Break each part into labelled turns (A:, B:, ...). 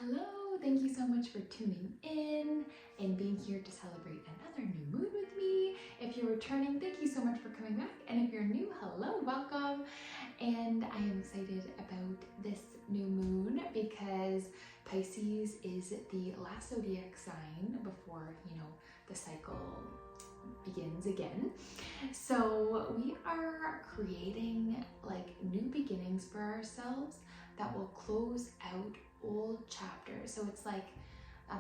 A: Hello, thank you so much for tuning in and being here to celebrate another new moon with me. If you're returning, thank you so much for coming back. And if you're new, hello, welcome. And I am excited about this new moon because Pisces is the last zodiac sign before, the cycle begins again. So we are creating like new beginnings for ourselves that will close out old chapters. So it's like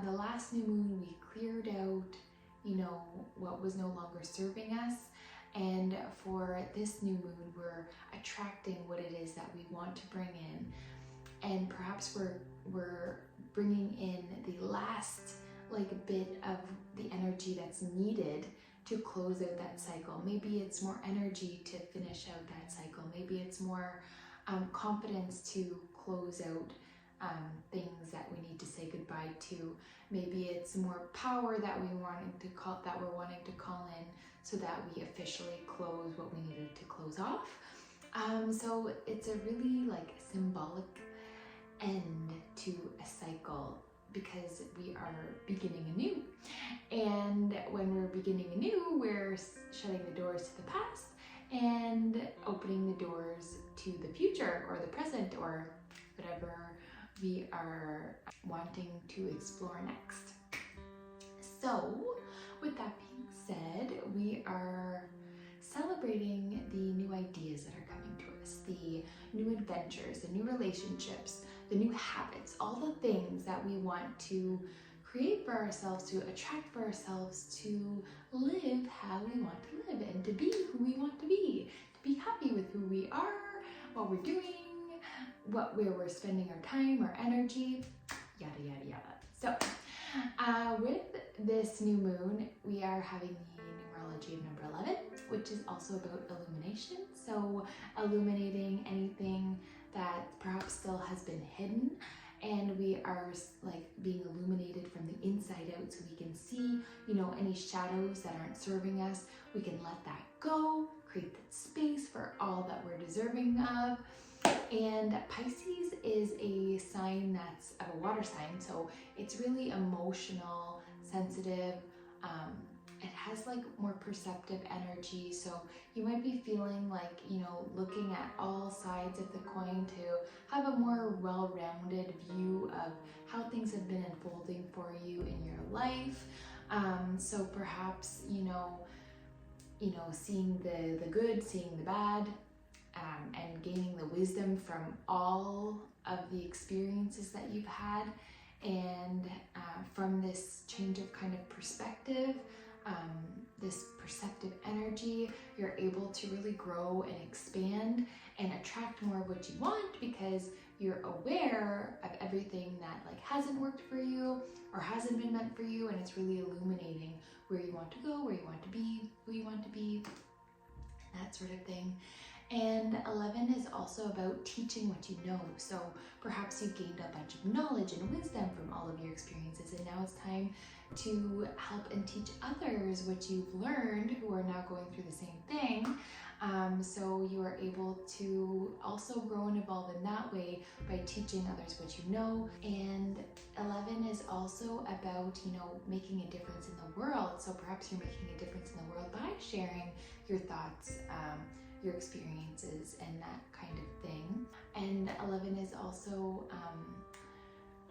A: the last new moon, we cleared out, what was no longer serving us. And for this new moon, we're attracting what it is that we want to bring in. And perhaps we're bringing in the last bit of the energy that's needed to close out that cycle. Maybe it's more energy to finish out that cycle. Maybe it's more confidence to close out things that we need to say goodbye to. Maybe it's more power that we're wanting to call in so that we officially close what we needed to close off. So it's a really symbolic end to a cycle because we are beginning anew. And when we're beginning anew, we're shutting the doors to the past and opening the doors to the future or the present or whatever we are wanting to explore next. So with that being said, we are celebrating the new ideas that are coming to us, the new adventures, the new relationships, the new habits, all the things that we want to create for ourselves, to attract for ourselves, to live how we want to live and to be who we want to be happy with who we are, what we're doing, where we're spending our time, our energy, yada, yada, yada. So with this new moon, we are having the numerology of number 11, which is also about illumination. So illuminating anything that perhaps still has been hidden, and we are being illuminated from the inside out so we can see, any shadows that aren't serving us. We can let that go, create that space for all that we're deserving of. And Pisces is a sign that's a water sign, so it's really emotional, sensitive. It has more perceptive energy, so you might be feeling looking at all sides of the coin to have a more well-rounded view of how things have been unfolding for you in your life. So perhaps seeing the good, seeing the bad, and gaining the wisdom from all of the experiences that you've had, and from this change of kind of perspective, this perceptive energy, you're able to really grow and expand and attract more of what you want because you're aware of everything that hasn't worked for you or hasn't been meant for you, and it's really illuminating where you want to go, where you want to be, who you want to be, that sort of thing. And 11 is also about teaching what you know. So perhaps you've gained a bunch of knowledge and wisdom from all of your experiences, and now it's time to help and teach others what you've learned who are now going through the same thing. So you are able to also grow and evolve in that way by teaching others what you know. And 11 is also about, making a difference in the world. So perhaps you're making a difference in the world by sharing your thoughts, your experiences, and that kind of thing. And 11 is also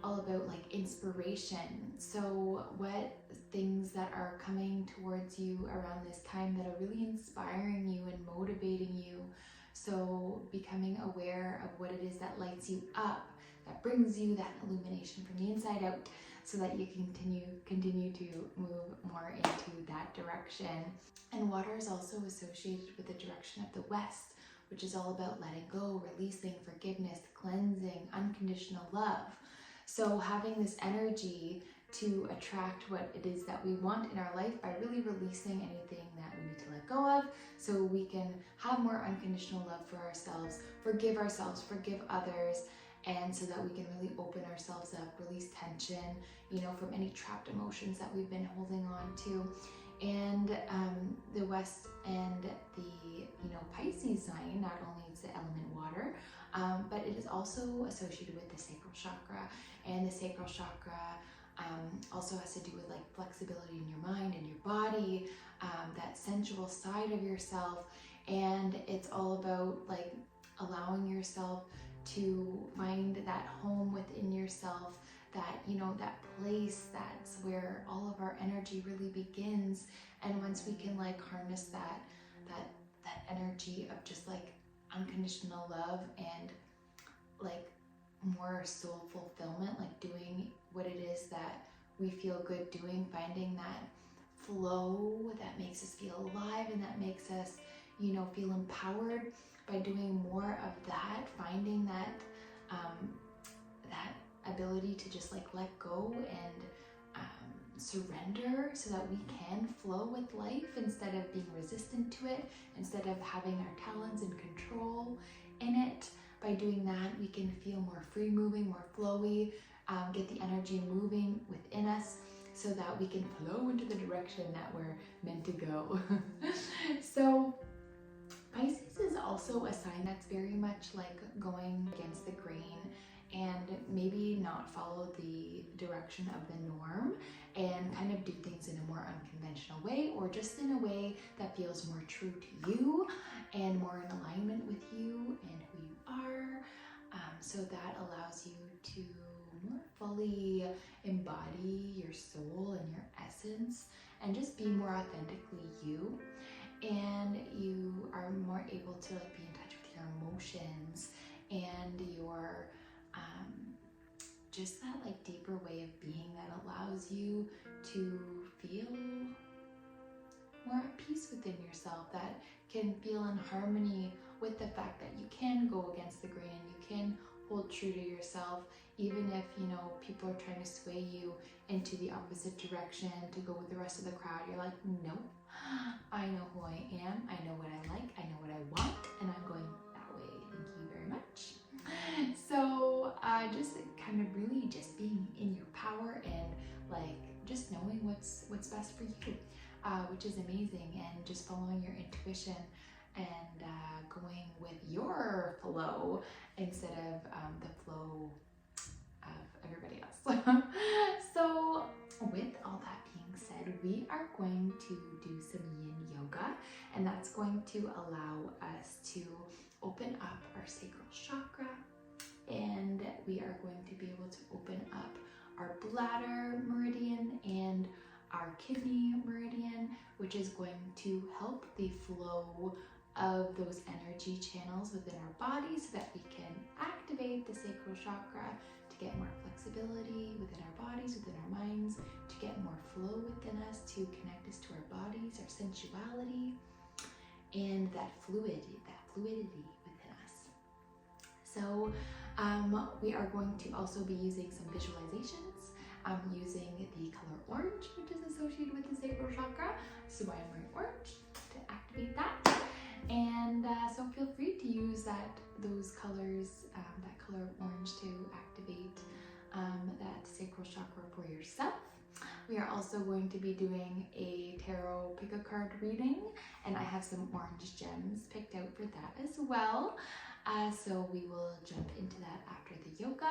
A: all about inspiration. So what things that are coming towards you around this time that are really inspiring you and motivating you. So becoming aware of what it is that lights you up, that brings you that illumination from the inside out, so that you can continue to move more into that direction. And water is also associated with the direction of the west, which is all about letting go, releasing, forgiveness, cleansing, unconditional love. So having this energy to attract what it is that we want in our life by really releasing anything that we need to let go of, so we can have more unconditional love for ourselves, forgive others, and so that we can really open ourselves up, release tension, from any trapped emotions that we've been holding on to. And the West and the Pisces sign, not only is the element water, but it is also associated with the sacral chakra, and the sacral chakra also has to do with like flexibility in your mind and your body, that sensual side of yourself, and it's all about like allowing yourself to find that home within yourself, that, you know, that place that's where all of our energy really begins. And once we can like harness that energy of just like unconditional love and like more soul fulfillment, like doing what it is that we feel good doing, finding that flow that makes us feel alive and that makes us, you know, feel empowered. By doing more of that, finding that that ability to just like let go and surrender, so that we can flow with life instead of being resistant to it, instead of having our talons and control in it. By doing that, we can feel more free moving, more flowy, get the energy moving within us so that we can flow into the direction that we're meant to go. So Pisces is also a sign that's very much like going against the grain and maybe not follow the direction of the norm and kind of do things in a more unconventional way, or just in a way that feels more true to you and more in alignment with you and who you are. So that allows you to more fully embody your soul and your essence and just be more authentically you. And you are more able to like be in touch with your emotions and your just that like deeper way of being that allows you to feel more at peace within yourself, that can feel in harmony with the fact that you can go against the grain and you can hold true to yourself, even if, you know, people are trying to sway you into the opposite direction to go with the rest of the crowd. You're like, nope, I know who I am, I know what I like, I know what I want, and I'm going that way. Thank you very much. So just kind of really just being in your power and like just knowing what's best for you, which is amazing, and just following your intuition and going with your flow instead of the flow of everybody else. So with all that being said, we are going to do some Yin Yoga, and that's going to allow us to open up our sacral chakra, and we are going to be able to open up our bladder meridian and our kidney meridian, which is going to help the flow of those energy channels within our body so that we can activate the sacral chakra to get more flexibility within our bodies, within our minds, to get more flow within us, to connect us to our bodies, our sensuality, and that fluidity within us. So we are going to also be using some visualizations. I'm using the color orange, which is associated with the sacral chakra, so I'm wearing orange to activate that. And so feel free to use those colors, that color orange, to activate that sacral chakra for yourself. We are also going to be doing a tarot pick a card reading, and I have some orange gems picked out for that as well. So we will jump into that after the yoga,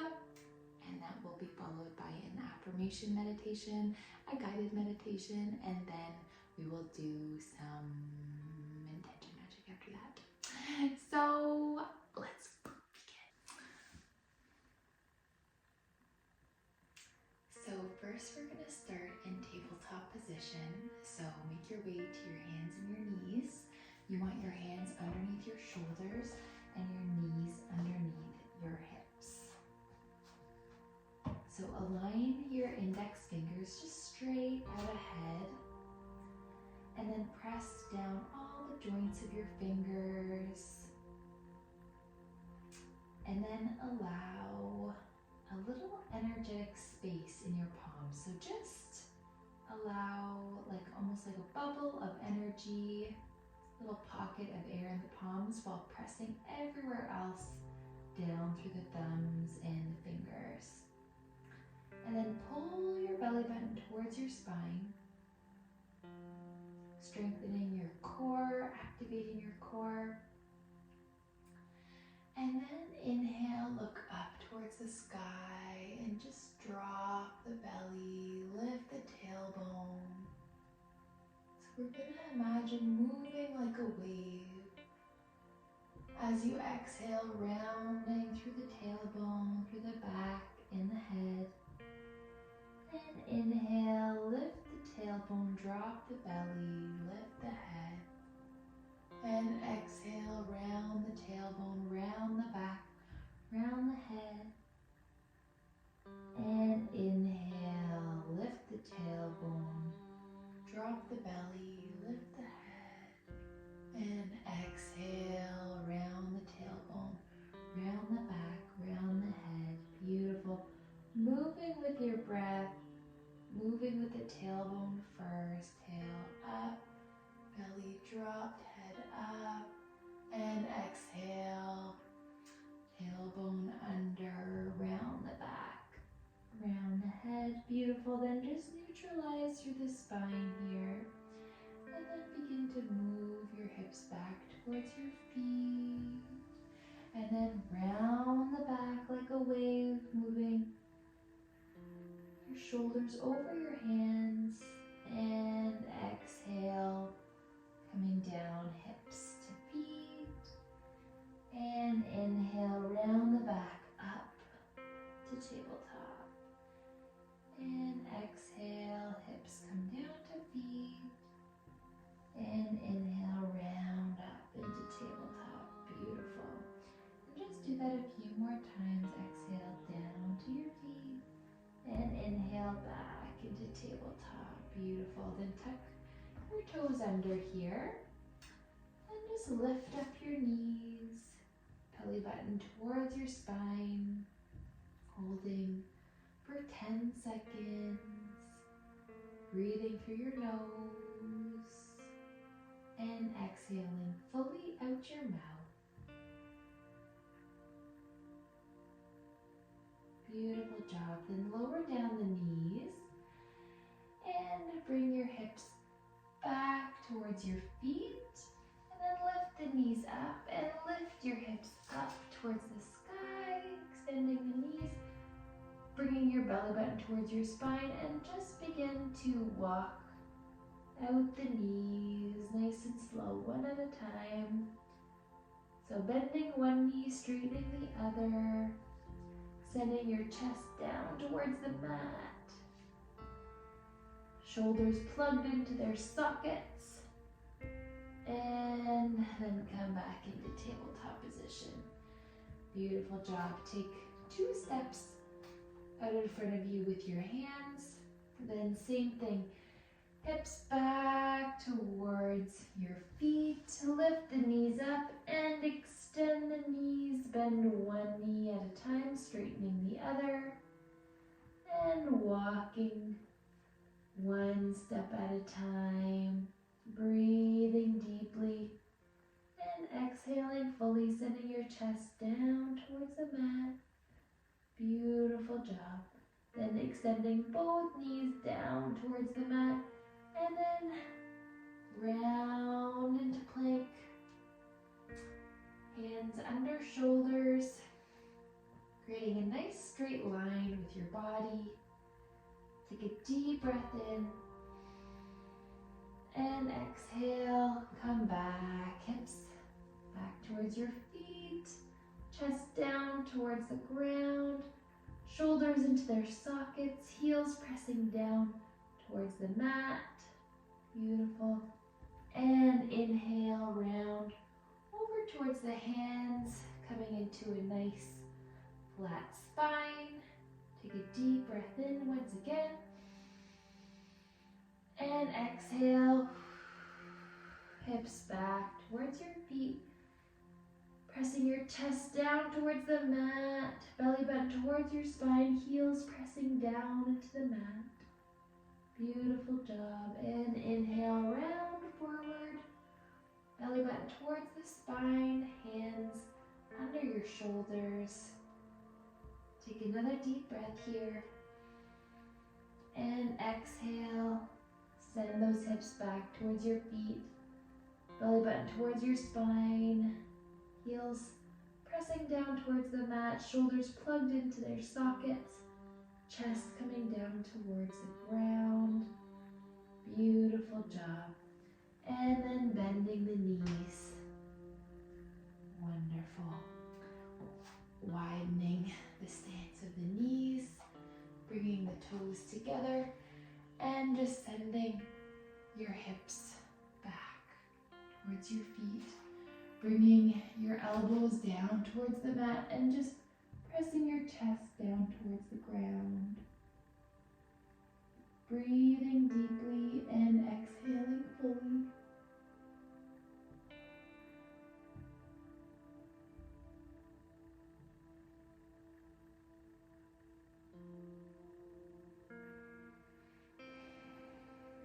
A: and that will be followed by an affirmation meditation, a guided meditation, and then we will do some intention magic after that. So let's begin. So first we're going to start in tabletop position. So make your way to your hands and your knees. You want your hands underneath your shoulders and your knees underneath your hips. So align your index fingers just straight out ahead, and then press down all the joints of your fingers, and then allow a little energetic space in your palms. So just allow like almost like a bubble of energy, little pocket of air in the palms, while pressing everywhere else down through the thumbs and the fingers. And then pull your belly button towards your spine, strengthening your core, activating your core. And then inhale, look up towards the sky and just drop the belly, lift the tailbone. So we're going to imagine moving like a wave. As you exhale, rounding through the tailbone, through the back and the head. And inhale, lift the tailbone, drop the belly, lift the head. And exhale, round the tailbone, round the back, round the head. And inhale, lift the tailbone, drop the belly, lift the head. And exhale, round the tailbone, round the back, round the head. Beautiful. Moving with your breath, moving with the tailbone first, tail up, belly dropped, head up, and exhale, tailbone under, round the back, round the head. Beautiful. Then just neutralize through the spine here, and then begin to move your hips back towards your feet, and then round the back like a wave, moving your shoulders over your hands, and exhale, coming down, hips to feet, and inhale, round the back, up to tabletop, and exhale, hips come down to feet, and inhale, round up into tabletop. Beautiful. And just do that a few more times. Exhale, down to your feet, and inhale, back into tabletop. Beautiful. Then tuck your toes under here, and just lift up your knees, belly button towards your spine, holding for 10 seconds, breathing through your nose, and exhaling fully out your mouth. Beautiful job. Then lower down the knees and bring your hips back towards your feet, and then lift the knees up and lift your hips up towards the sky, extending the knees, bringing your belly button towards your spine, and just begin to walk out the knees nice and slow, one at a time. So bending one knee, straightening the other, sending your chest down towards the mat. Shoulders plugged into their sockets, and then come back into tabletop position. Beautiful job. Take 2 steps out in front of you with your hands. Then same thing, hips back towards your feet. Lift the knees up and extend the knees. Bend one knee at a time, straightening the other, and walking one step at a time, breathing deeply, and exhaling fully, sending your chest down towards the mat. Beautiful job. Then extending both knees down towards the mat, and then round into plank. Hands under shoulders, creating a nice straight line with your body. Take a deep breath in, and exhale, come back, hips back towards your feet, chest down towards the ground, shoulders into their sockets, heels pressing down towards the mat. Beautiful. And inhale, round over towards the hands, coming into a nice flat spine. Take a deep breath in once again, and exhale, hips back towards your feet, pressing your chest down towards the mat, belly button towards your spine, heels pressing down into the mat. Beautiful job. And inhale, round forward, belly button towards the spine, hands under your shoulders. Take another deep breath here, and exhale, send those hips back towards your feet, belly button towards your spine, heels
B: Pressing down towards the mat, shoulders plugged into their sockets, chest coming down towards the ground. Beautiful job. And then bending the knees. Wonderful. Widening the stance of the knees, bringing the toes together, and just sending your hips back towards your feet. Bringing your elbows down towards the mat and just pressing your chest down towards the ground. Breathing deeply and exhaling fully.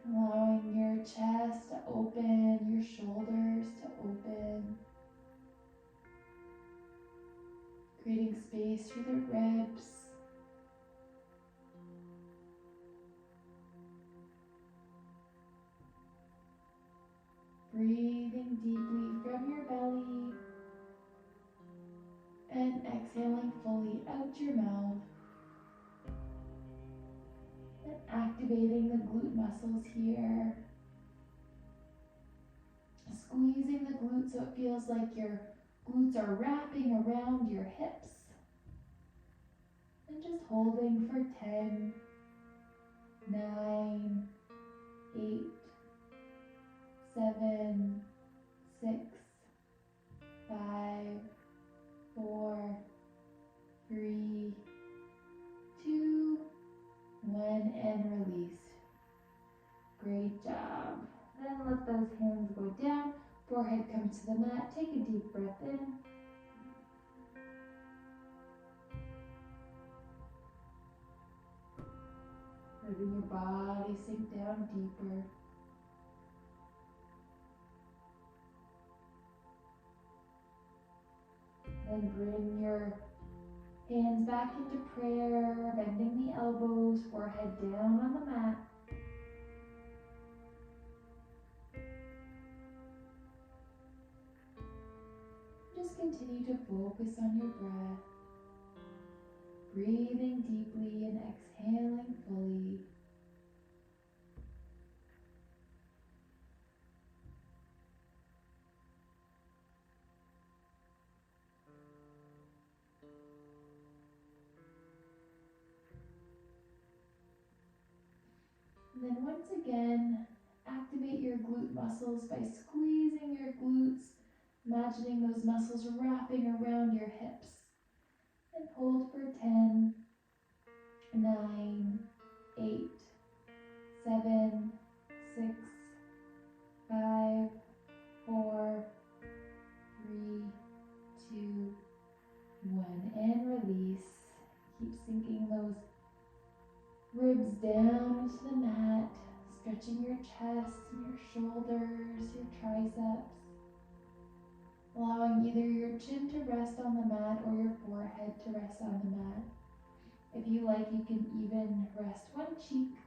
B: Allowing your chest to open, your shoulders to open. Creating space for the ribs. Breathing deeply from your belly and exhaling fully out your mouth. And activating the glute muscles here. Squeezing the glutes so it feels like your glutes are wrapping around your hips. And just holding for 10, 9, 8, 7, 6, 5, 4, 3, 2, 1, and release. Great job. Then let those hands go down. Forehead comes to the mat. Take a deep breath in. Letting your body sink down deeper. Then bring your hands back into prayer, bending the elbows, forehead down on the mat. Just continue to focus on your breath. Breathing deeply and exhaling fully. And then once again, activate your glute muscles by squeezing your glutes, imagining those muscles wrapping around your hips. And hold for 10, 9, 8, 7, 6, 5, 4, 3, 2, 1, and release. Keep sinking those ribs down into the mat, stretching your chest and your shoulders, your triceps, allowing either your chin to rest on the mat or your forehead to rest on the mat. If you like, you can even rest one cheek.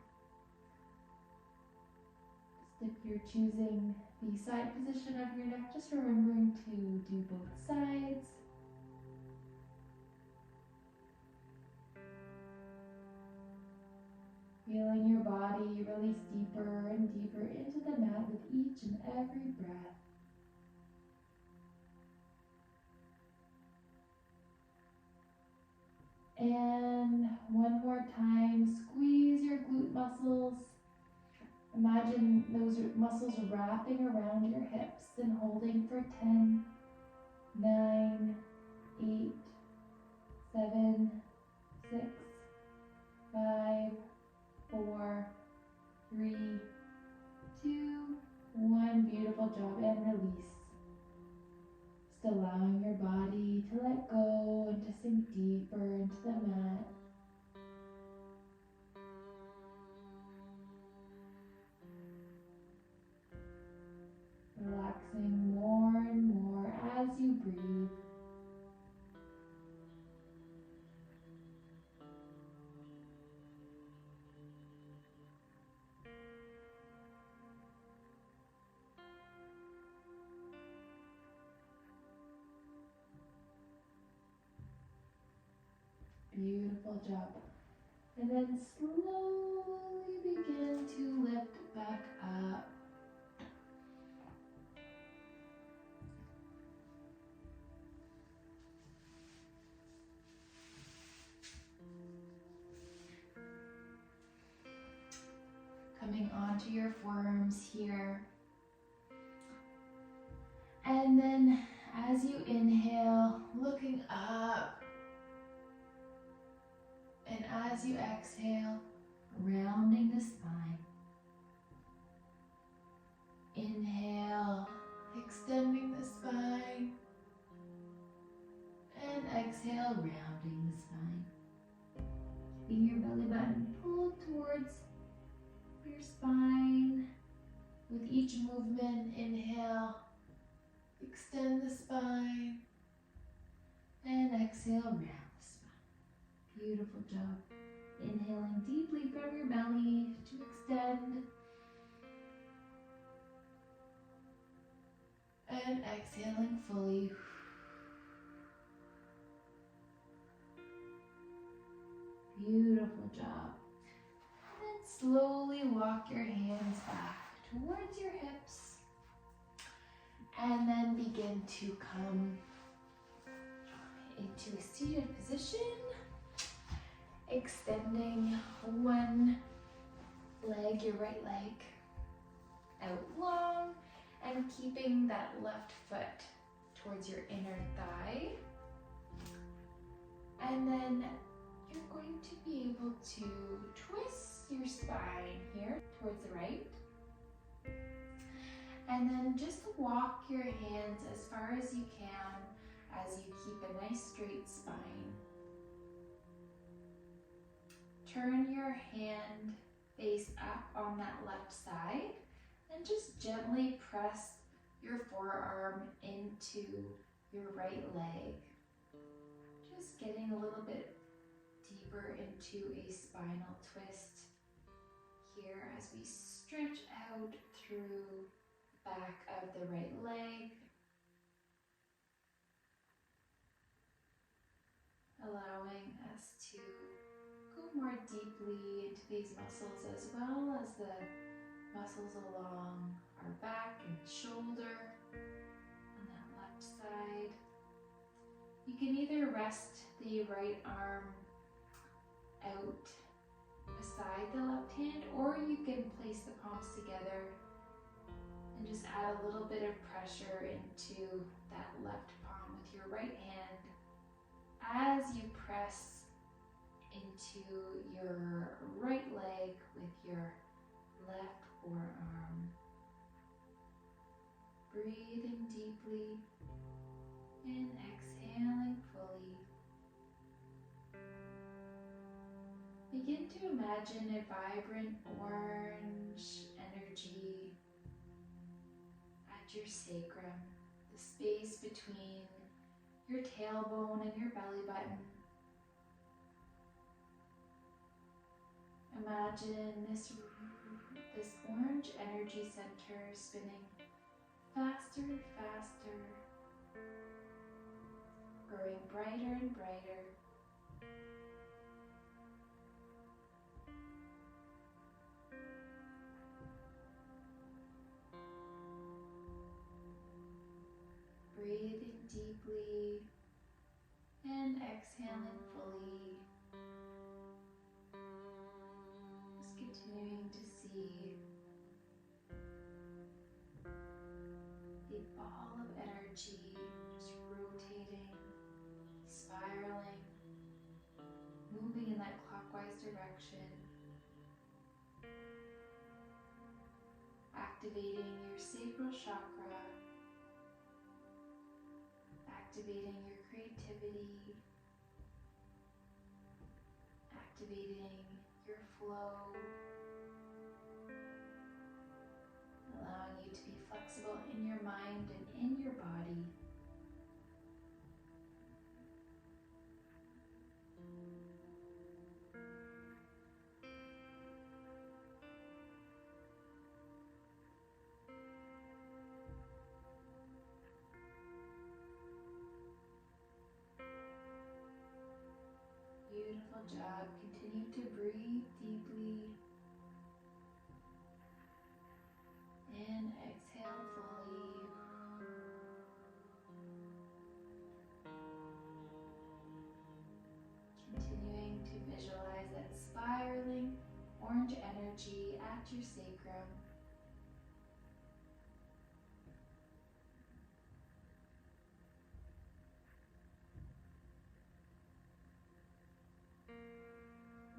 B: Just if you're choosing the side position of your neck, just remembering to do both sides. Feeling your body release deeper and deeper into the mat with each and every breath. And one more time, squeeze your glute muscles. Imagine those muscles wrapping around your hips and holding for 10, 9, 8, 7, 6, 5, 4, 3, 2, 1. Beautiful job, and release. Just allowing your body to let go and to sink deeper into the mat. Relaxing more and more as you breathe. Beautiful job. And then slowly begin to lift back up. Coming onto your forearms here. And then as you inhale, looking up. And as you exhale, rounding the spine. Inhale, extending the spine. And exhale, rounding the spine. Keeping your belly button pulled towards your spine. With each movement, inhale, extend the spine. And exhale, round the spine. Beautiful job. Inhaling deeply from your belly to extend. And exhaling fully. Beautiful job. And then slowly walk your hands back towards your hips. And then begin to come into a seated position. Extending one leg, your right leg, out long. And keeping that left foot towards your inner thigh. And then you're going to be able to twist your spine here towards the right. And then just walk your hands as far as you can as you keep a nice straight spine. Turn your hand face up on that left side. And just gently press your forearm into your right leg. Just getting a little bit deeper into a spinal twist here as we stretch out through the back of the right leg. Allowing us to go more deeply into these muscles as well as the muscles along our back and shoulder on that left side. You can either rest the right arm out beside the left hand, or you can place the palms together and just add a little bit of pressure into that left palm with your right hand as you press into your right leg with your left forearm. Breathing deeply and exhaling fully. Begin to imagine a vibrant orange energy at your sacrum, the space between your tailbone and your belly button. Imagine this orange energy center spinning faster and faster, growing brighter and brighter. Breathing deeply and exhaling fully. Just continuing to see a ball of energy just rotating, spiraling, moving in that clockwise direction, activating your sacral chakra, activating your creativity, activating your flow, allowing you to be flexible in your mind and in your body. Beautiful. job. Continue to breathe deeply. And exhale fully. Continuing to visualize that spiraling orange energy at your sacrum.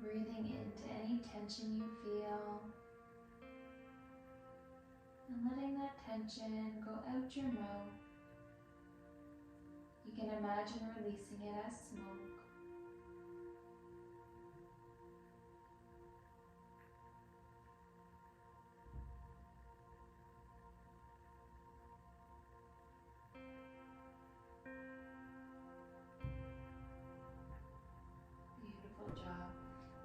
B: Breathing into any tension you feel. And letting that tension go out your mouth. You can imagine releasing it as smoke. Beautiful job.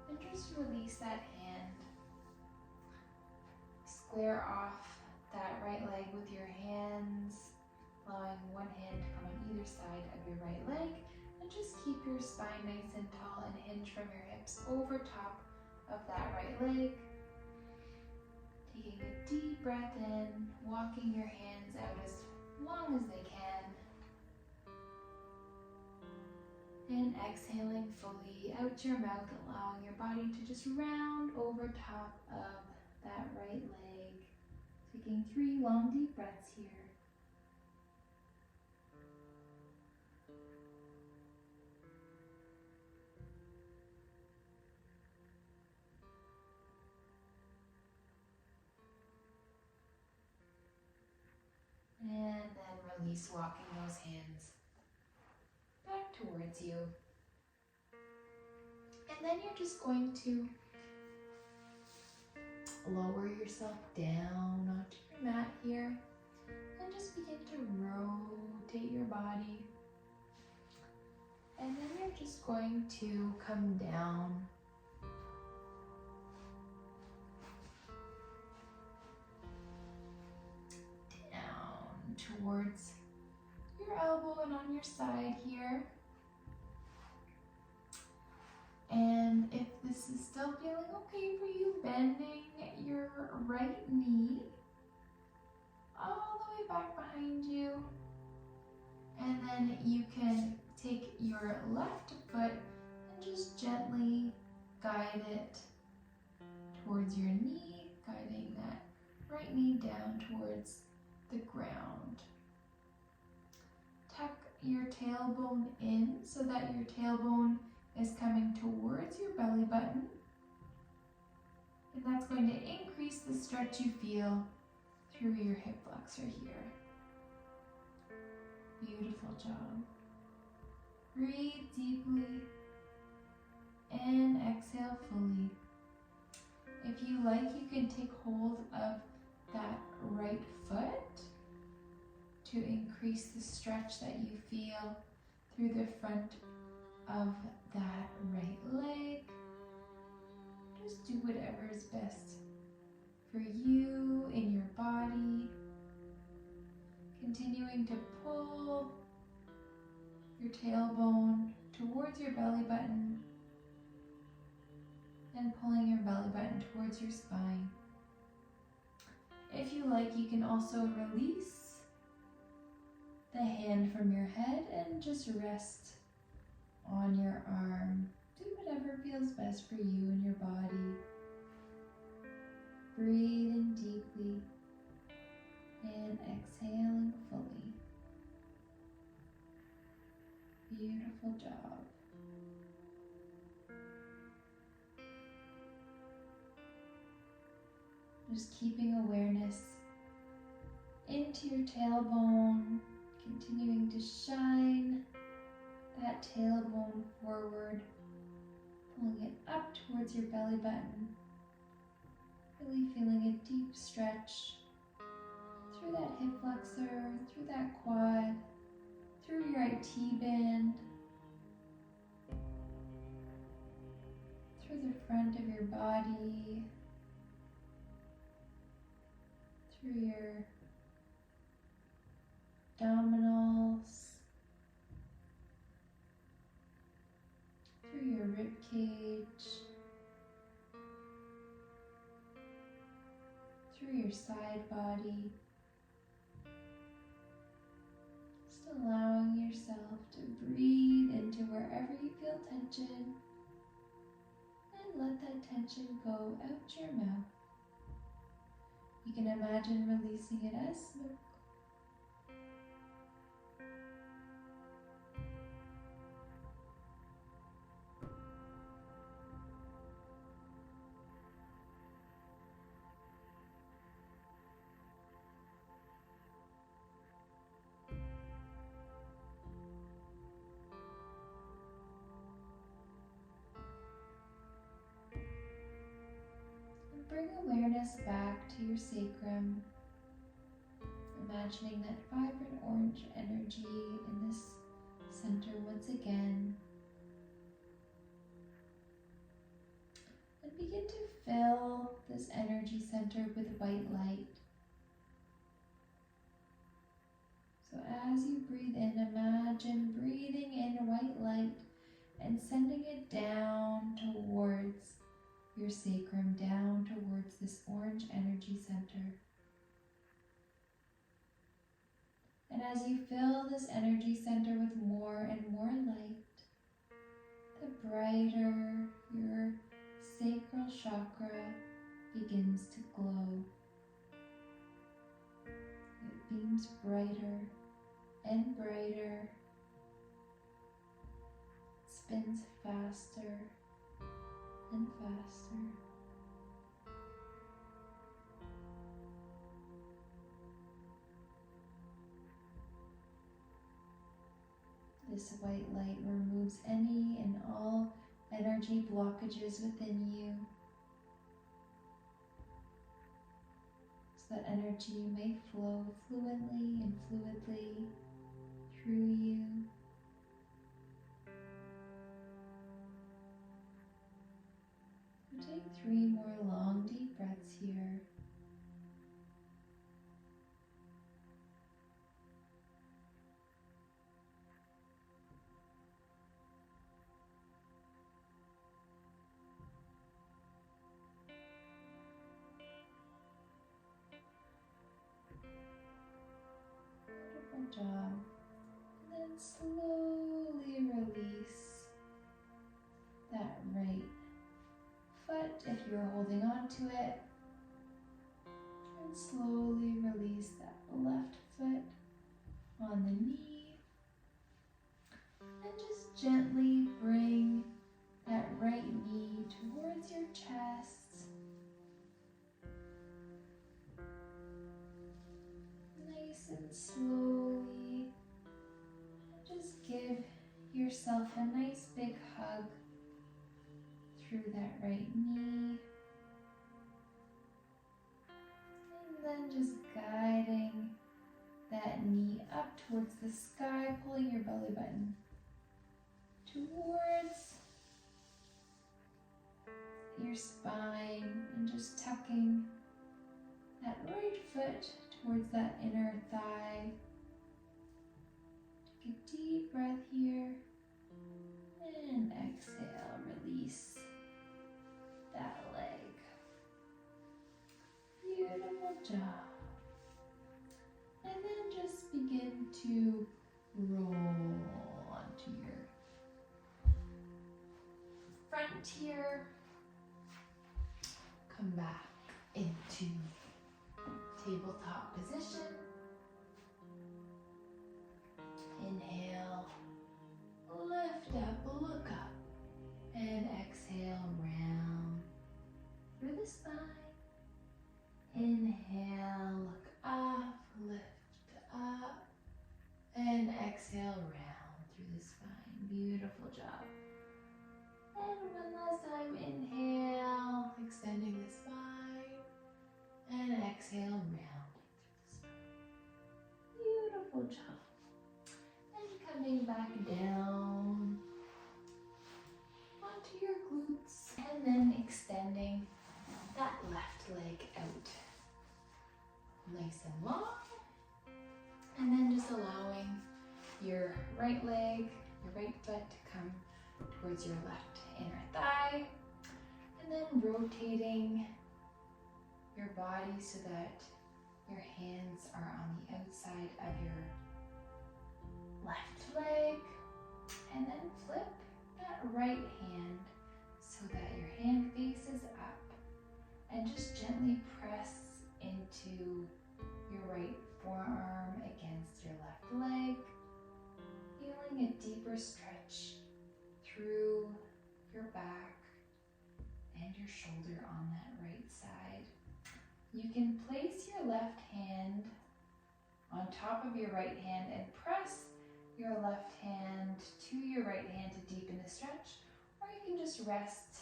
B: And just release that hand. Square off that right leg with your hands, allowing one hand to come on either side of your right leg, and just keep your spine nice and tall and hinge from your hips over top of that right leg. Taking a deep breath in, walking your hands out as long as they can, and exhaling fully out your mouth, allowing your body to just round over top of that right leg. Taking 3 long deep breaths here. And then release, walking those hands back towards you. And then you're just going to lower yourself down onto your mat here and just begin to rotate your body. And then you're just going to come down towards your elbow and on your side here. And if this is still feeling okay for you, bending your right knee all the way back behind you. And then you can take your left foot and just gently guide it towards your knee, guiding that right knee down towards the ground. Tuck your tailbone in so that your tailbone is coming towards your belly button. And that's going to increase the stretch you feel through your hip flexor here. Beautiful job. Breathe deeply and exhale fully. If you like, you can take hold of that right foot to increase the stretch that you feel through the front of that right leg. Just do whatever is best for you in your body. Continuing to pull your tailbone towards your belly button and pulling your belly button towards your spine. If you like, you can also release the hand from your head and just rest on your arm. Do whatever feels best for you and your body. Breathe in deeply and exhaling fully. Beautiful job. Just keeping awareness into your tailbone, continuing to shine that tailbone forward, pulling it up towards your belly button, really feeling a deep stretch through that hip flexor, through that quad, through your IT band, through the front of your body, through your abdominals, through your rib cage, through your side body, just allowing yourself to breathe into wherever you feel tension and let that tension go out your mouth. You can imagine releasing it as smoke. Bring awareness back to your sacrum, imagining that vibrant orange energy in this center once again. And begin to fill this energy center with white light. So as you breathe in, imagine breathing in white light and sending it down towards your sacrum, down towards this orange energy center. And as you fill this energy center with more and more light, the brighter your sacral chakra begins to glow. It beams brighter and brighter, spins faster and faster. This white light removes any and all energy blockages within you, so that energy may flow fluently and fluidly through you. Take 3 more long, deep breaths here. Wonderful job. And then slowly release that right foot if you're holding on to it, and slowly release that left foot on the knee, and just gently bring that right knee towards your chest. Nice and slowly, just give yourself a nice big hug through that right knee, and then just guiding that knee up towards the sky, pulling your belly button towards your spine, and just tucking that right foot towards that inner thigh. Take a deep breath here, and exhale, release that leg. Beautiful job. And then just begin to roll onto your front here. Come back into tabletop position. Inhale, lift up, look up, and exhale, round through the spine. Inhale, look up, lift up, and exhale, round through the spine. Beautiful job. And one last time, inhale, extending the spine, and exhale, round through the spine. Beautiful job. And coming back down onto your glutes, and then extending that left leg out. Nice and long. And then just allowing your right leg, your right foot to come towards your left inner thigh, and then rotating your body so that your hands are on the outside of your left leg, and then flip that right hand so that your hand faces up, and just gently press into your right forearm against your left leg, feeling a deeper stretch through your back and your shoulder on that right side. You can place your left hand on top of your right hand and press your left hand to your right hand to deepen the stretch, or you can just rest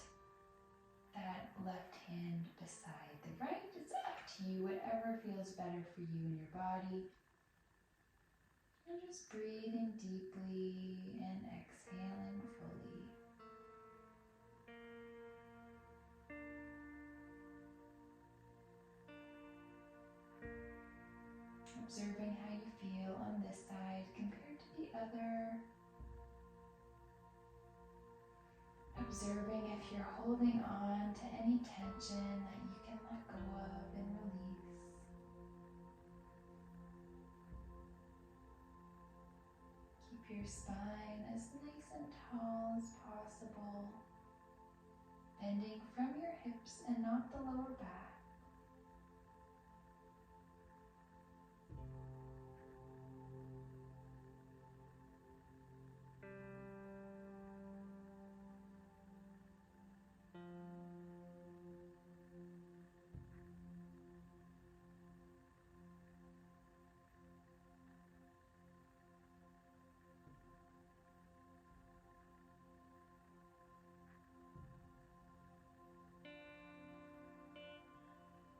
B: that left hand beside the right. It's up to you, whatever feels better for you and your body. And just breathing deeply and exhaling fully. Observing how you feel on this side compared to the other. Observing if you're holding on to any tension that you can let go of and release. Keep your spine as nice and tall as possible, bending from your hips and not the lower back.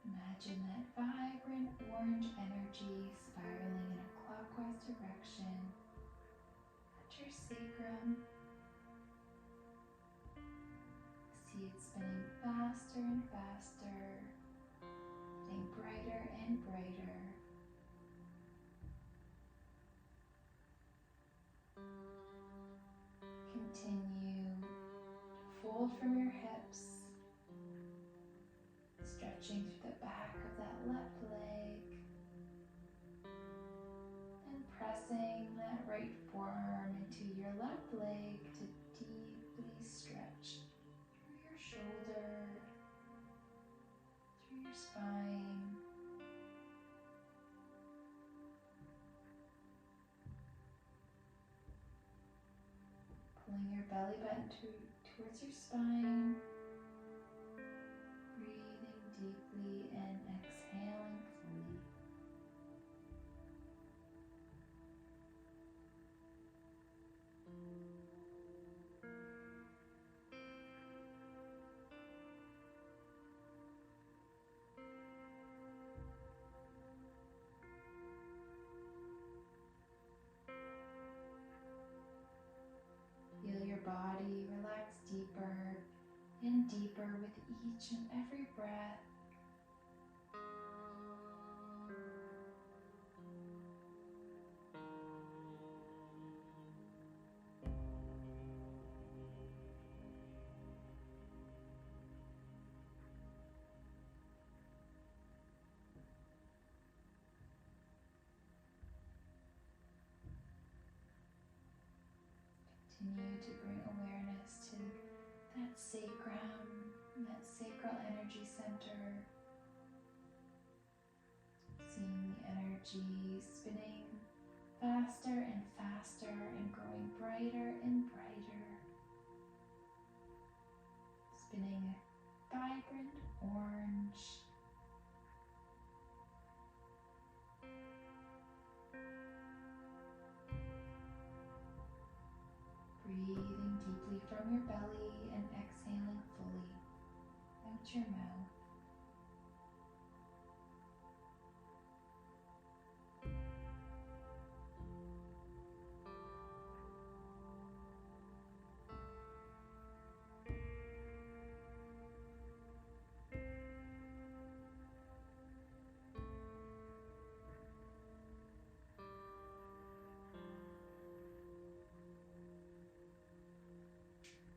B: Imagine that vibrant orange energy spiraling in a clockwise direction at your sacrum. See it spinning faster and faster, getting brighter and brighter. Continue to fold from your hips, stretching through the back of that left leg, and pressing that right forearm into your left leg to deeply stretch through your shoulder, through your spine. Pulling your belly button towards your spine. Breathing deeply and exhaling fully. Feel your body relax deeper and deeper with each and every breath. Continue to bring awareness to that sacrum, that sacral energy center. Seeing the energy spinning faster and faster and growing brighter and brighter. Spinning vibrant orange. Breathing deeply from your belly and exhaling fully out your mouth.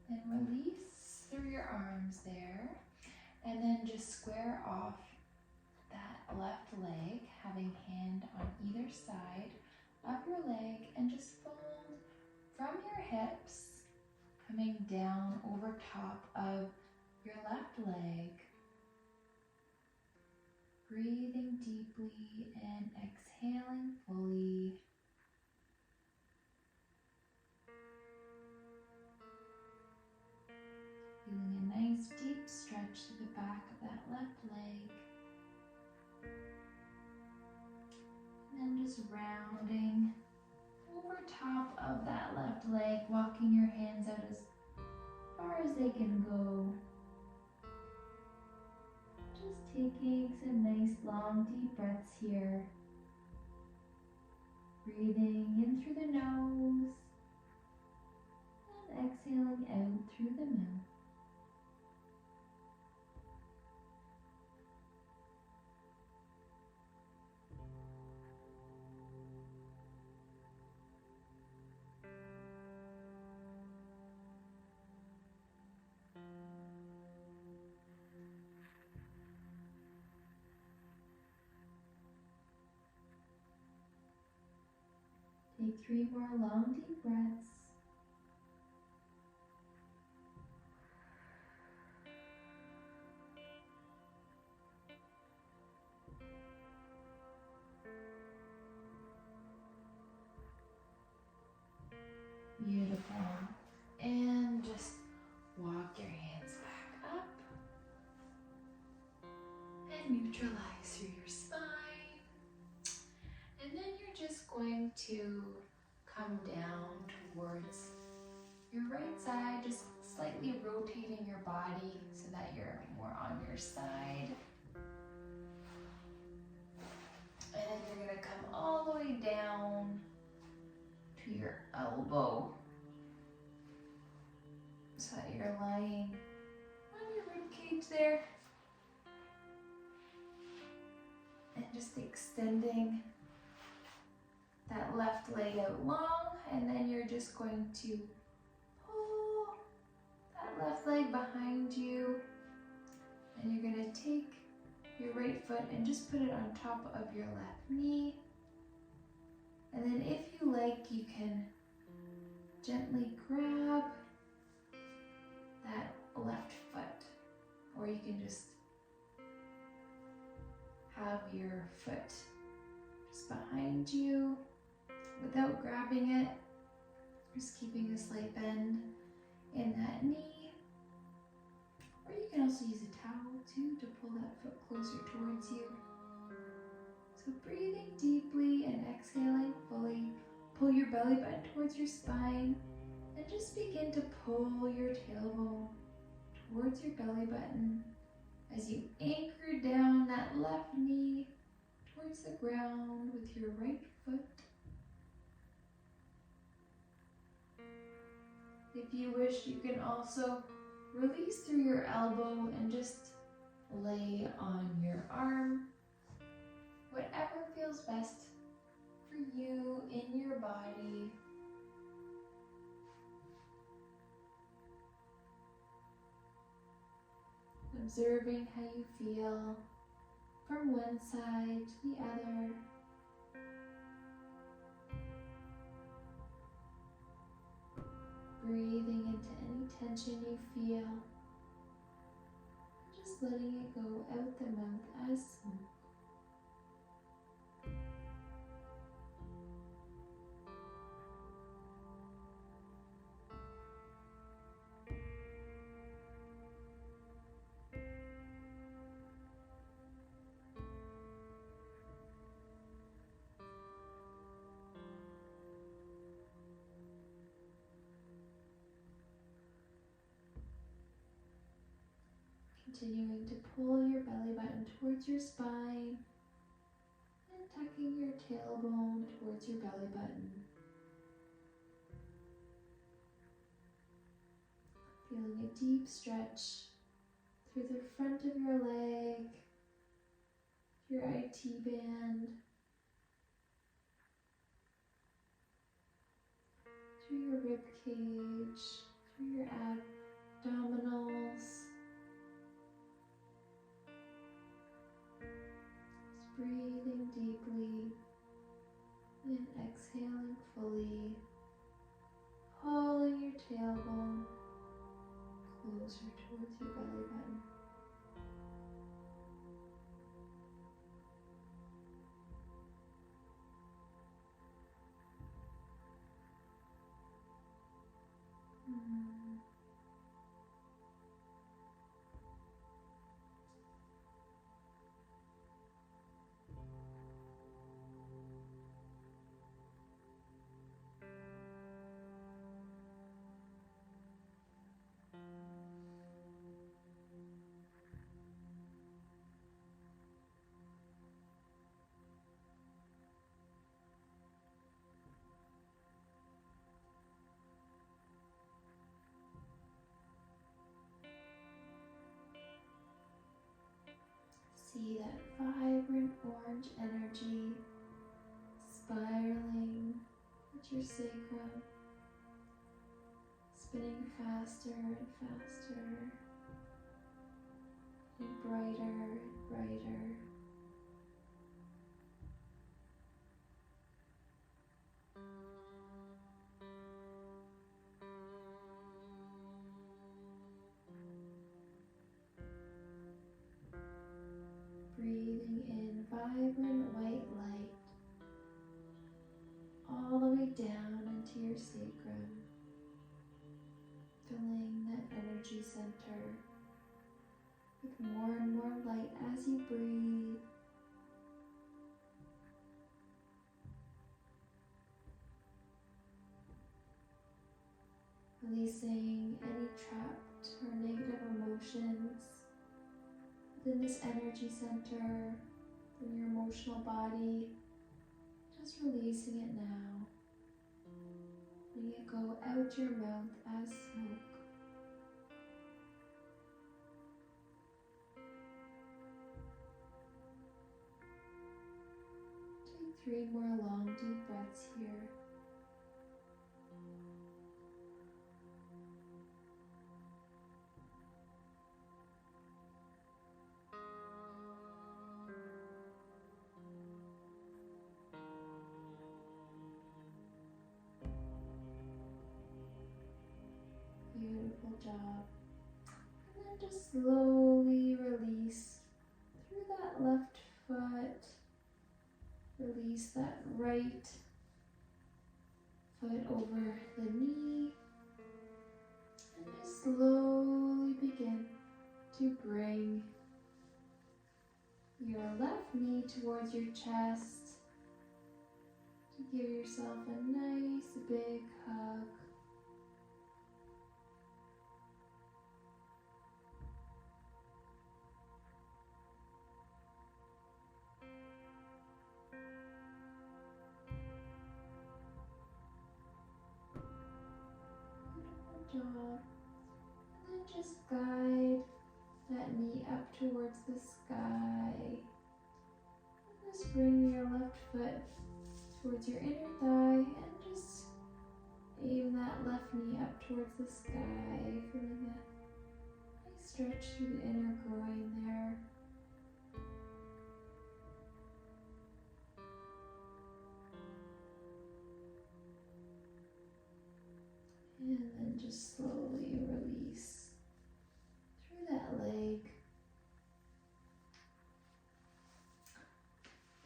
B: Then release your arms there. And then just square off that left leg, having hand on either side of your leg, and just fold from your hips, coming down over top of your left leg. Breathing deeply and exhaling fully. Feeling a nice deep stretch to the back of that left leg. And then just rounding over top of that left leg, walking your hands out as far as they can go. Just taking some nice long deep breaths here. Breathing in through the nose and exhaling out through the mouth. Take 3 more long deep breaths. Beautiful. And just walk your hands back up and neutralize through your spine. And then you're just going to come down towards your right side, just slightly rotating your body so that you're more on your side. And then you're going to come all the way down to your elbow so that you're lying on your rib cage there. And just extending that left leg out long, and then you're just going to pull that left leg behind you, and you're going to take your right foot and just put it on top of your left knee. And then if you like, you can gently grab that left foot, or you can just have your foot just behind you without grabbing it, just keeping a slight bend in that knee. Or you can also use a towel too to pull that foot closer towards you. So breathing deeply and exhaling fully, pull your belly button towards your spine and just begin to pull your tailbone towards your belly button as you anchor down that left knee towards the ground with your right foot. If you wish, you can also release through your elbow and just lay on your arm. Whatever feels best for you in your body. Observing how you feel from one side to the other. Breathing into any tension you feel. Just letting it go out the mouth as smoke. Continuing to pull your belly button towards your spine and tucking your tailbone towards your belly button. Feeling a deep stretch through the front of your leg, your IT band, through your rib cage, through your abdominals, Mindfully pulling your tailbone closer towards your belly button. See that vibrant orange energy spiraling at your sacrum, spinning faster and faster, and brighter and brighter. Breathing in vibrant white light all the way down into your sacrum, filling that energy center with more and more light as you breathe. Releasing any trapped or negative emotions within this energy center, in your emotional body. Just releasing it now. Letting it go out your mouth as smoke. Take 3 more long deep breaths here. Beautiful job. And then just slowly release through that left foot. Release that right foot over the knee. And just slowly begin to bring your left knee towards your chest. To give yourself a nice big hug. Job. And then just guide that knee up towards the sky. And just bring your left foot towards your inner thigh and just aim that left knee up towards the sky, feeling that nice stretch through the inner groin there. And then just slowly release through that leg.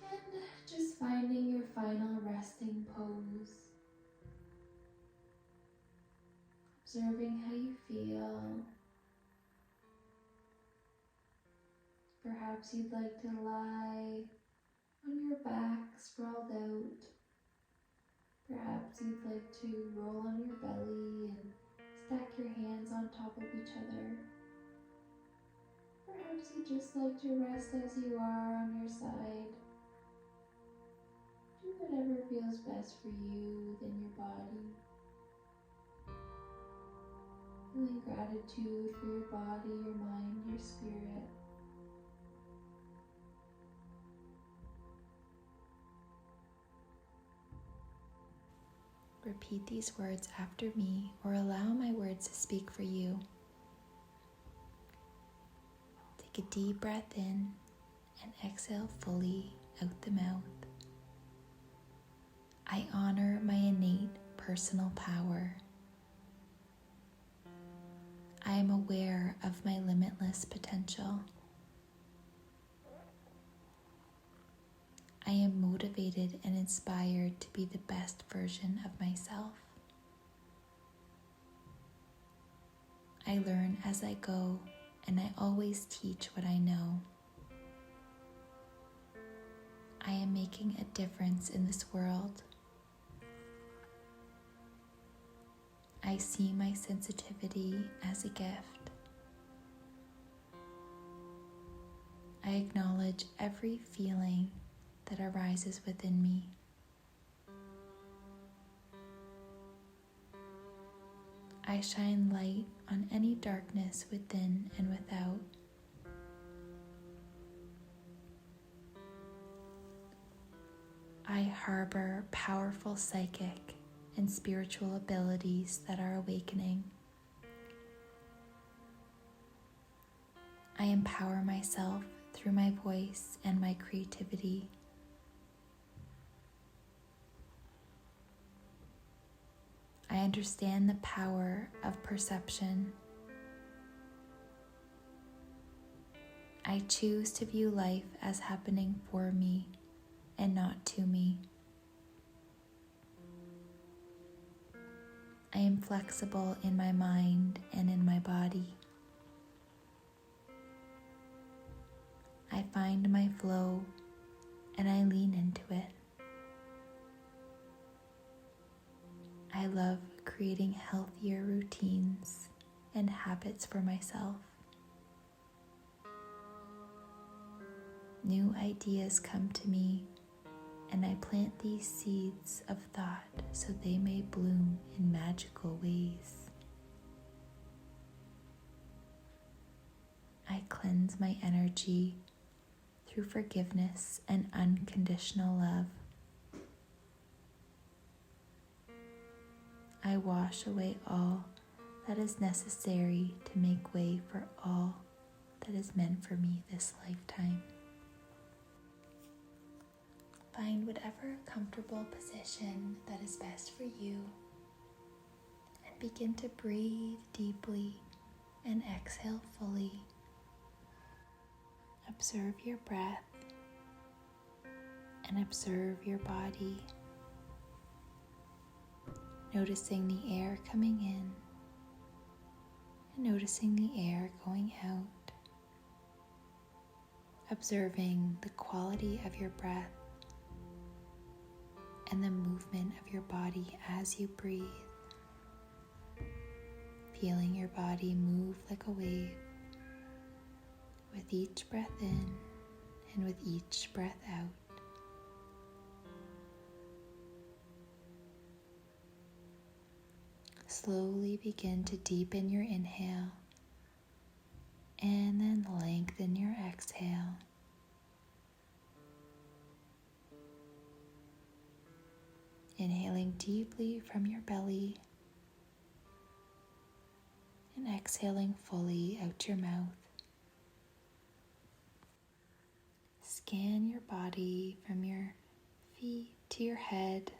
B: And just finding your final resting pose. Observing how you feel. Perhaps you'd like to lie on your back, sprawled out. Perhaps you'd like to roll on your belly and stack your hands on top of each other. Perhaps you'd just like to rest as you are on your side. Do whatever feels best for you within your body. Feeling gratitude for your body, your mind, your spirit.
A: Repeat these words after me, or allow my words to speak for you. Take a deep breath in and exhale fully out the mouth.
B: I honor my innate personal power. I am aware of my limitless potential. I am motivated and inspired to be the best version of myself. I learn as I go, and I always teach what I know. I am making a difference in this world. I see my sensitivity as a gift. I acknowledge every feeling that arises within me. I shine light on any darkness within and without. I harbor powerful psychic and spiritual abilities that are awakening. I empower myself through my voice and my creativity. I understand the power of perception. I choose to view life as happening for me and not to me. I am flexible in my mind and in my body. I find my flow and I lean into it. I love creating healthier routines and habits for myself. New ideas come to me, and I plant these seeds of thought so they may bloom in magical ways. I cleanse my energy through forgiveness and unconditional love. I wash away all that is necessary to make way for all that is meant for me this lifetime. Find whatever comfortable position that is best for you and begin to breathe deeply and exhale fully. Observe your breath and observe your body, noticing the air coming in and noticing the air going out, observing the quality of your breath and the movement of your body as you breathe, feeling your body move like a wave with each breath in and with each breath out. Slowly begin to deepen your inhale and then lengthen your exhale. Inhaling deeply from your belly and exhaling fully out your mouth. Scan your body from your feet to your head,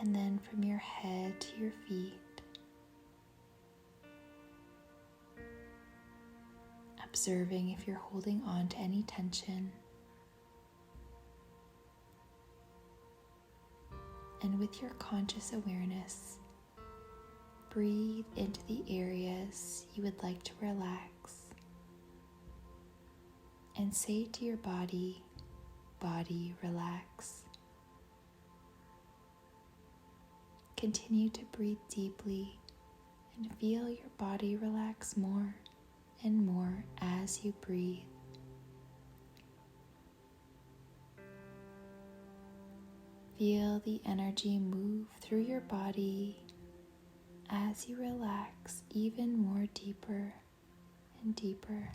B: and then from your head to your feet. Observing if you're holding on to any tension. And with your conscious awareness, breathe into the areas you would like to relax. And say to your body, "Body, relax." Continue to breathe deeply and feel your body relax more and more as you breathe. Feel the energy move through your body as you relax even more deeper and deeper.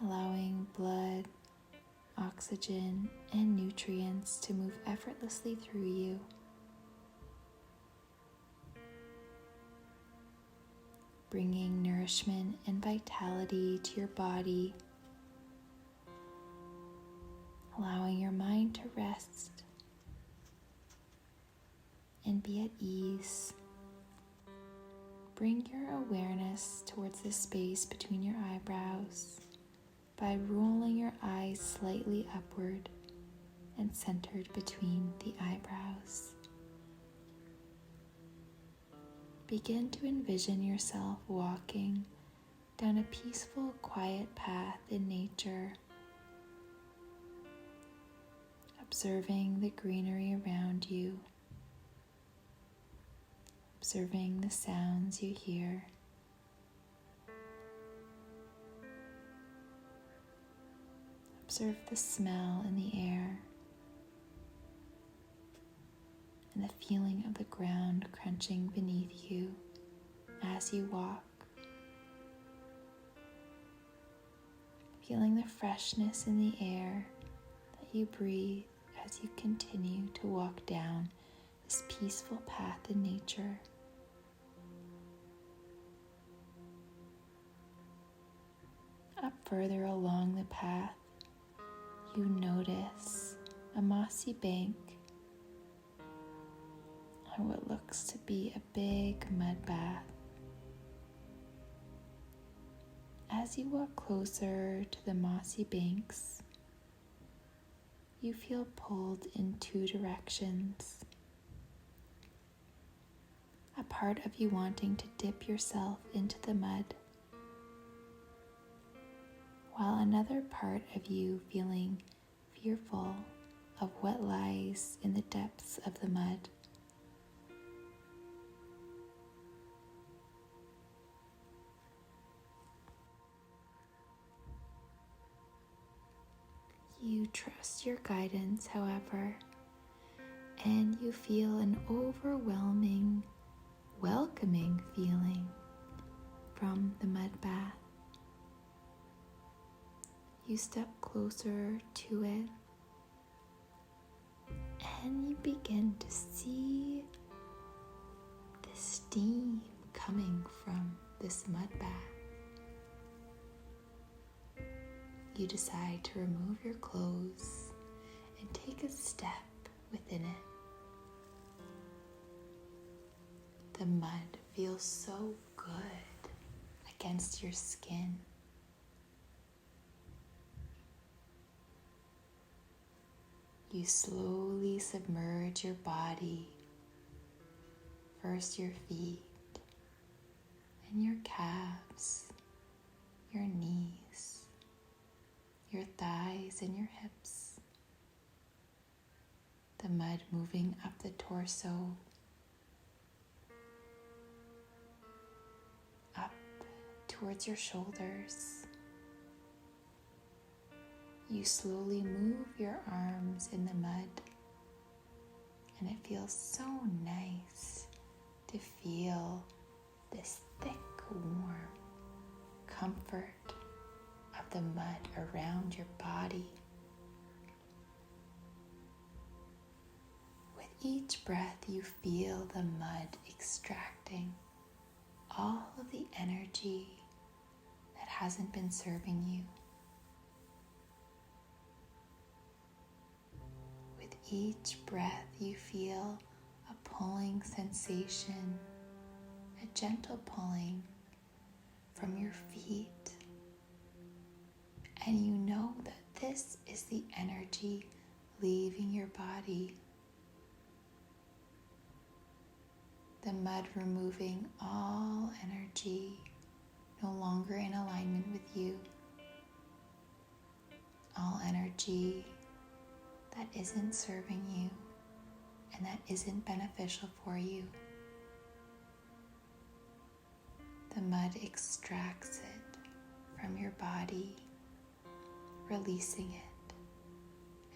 B: Allowing blood, oxygen, and nutrients to move effortlessly through you. bringing nourishment and vitality to your body, allowing your mind to rest and be at ease. Bring your awareness towards the space between your eyebrows by rolling your eyes slightly upward and centered between the eyebrows. Begin to envision yourself walking down a peaceful, quiet path in nature, observing the greenery around you, observing the sounds you hear. Observe the smell in the air and the feeling of the ground crunching beneath you as you walk. Feeling the freshness in the air that you breathe as you continue to walk down this peaceful path in nature. Up further along the path, you notice a mossy bank and what looks to be a big mud bath. As you walk closer to the mossy banks, you feel pulled in two directions. A part of you wanting to dip yourself into the mud, while another part of you feeling fearful of what lies in the depths of the mud. You trust your guidance, however, and you feel an overwhelming, welcoming feeling from the mud bath. You step closer to it and you begin to see the steam coming from this mud bath. You decide to remove your clothes and take a step within it. The mud feels so good against your skin. You slowly submerge your body, first your feet and your calves, your knees, your thighs and your hips, the mud moving up the torso, up towards your shoulders. You slowly move your arms in the mud, and it feels so nice to feel this thick, warm comfort of the mud around your body. With each breath, you feel the mud extracting all of the energy that hasn't been serving you. With each breath, you feel a pulling sensation, a gentle pulling from your feet. And you know that this is the energy leaving your body. The mud removing all energy no longer in alignment with you. All energy that isn't serving you and that isn't beneficial for you. The mud extracts it from your body, releasing it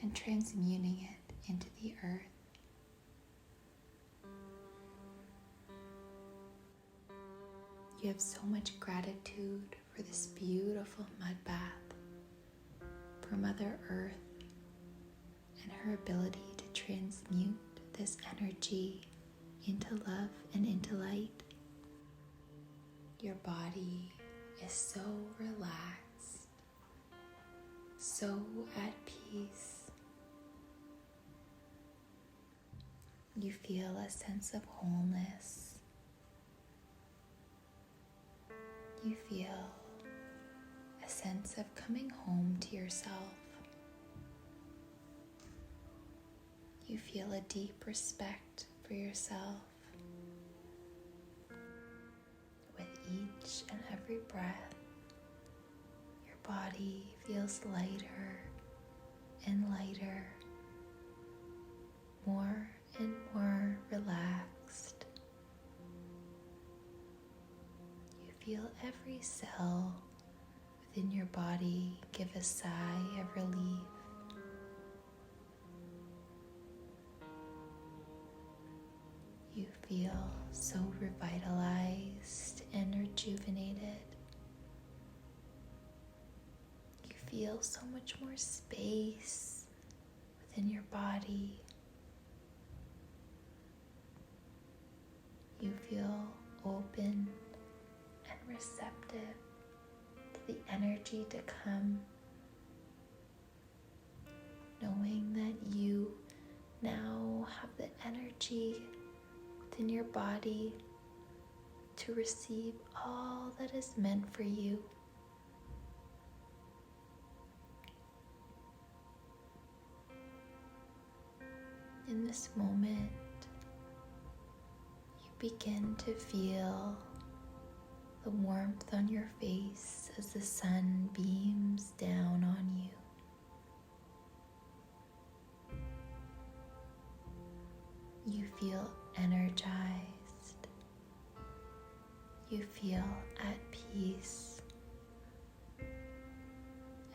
B: and transmuting it into the earth. You have so much gratitude for this beautiful mud bath, for Mother Earth and her ability to transmute this energy into love and into light.
A: Your body is so relaxed, so at peace. You feel a sense of wholeness. You feel a sense of coming home to yourself. You feel a deep respect for yourself. With each and every breath, your body feels lighter and lighter, more and more relaxed. You feel every cell within your body give a sigh of relief. You feel so revitalized and rejuvenated. You feel so much more space within your body. You feel open and receptive to the energy to come, knowing that you now have the energy within your body to receive all that is meant for you. In this moment, you begin to feel the warmth on your face as the sun beams down on you. You feel energized. You feel at peace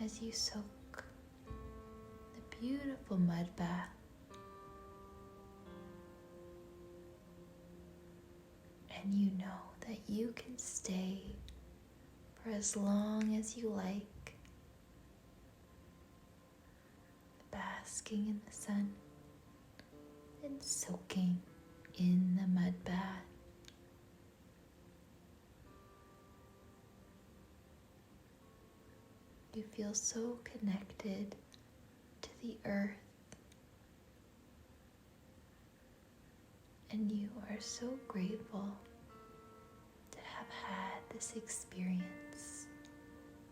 A: as you soak the beautiful mud bath. And you know that you can stay for as long as you like, basking in the sun and soaking in the mud bath. You feel so connected to the earth, and you are so grateful to have had this experience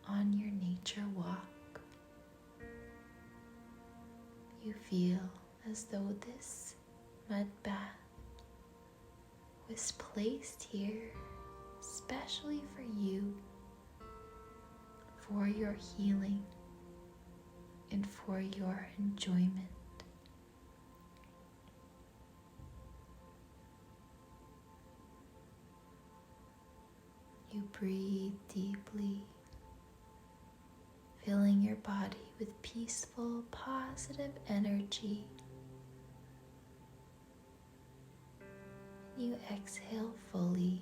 A: on your nature walk. You feel as though this mud bath was placed here especially for you, for your healing and for your enjoyment. You breathe deeply, filling your body with peaceful, positive energy. You exhale fully,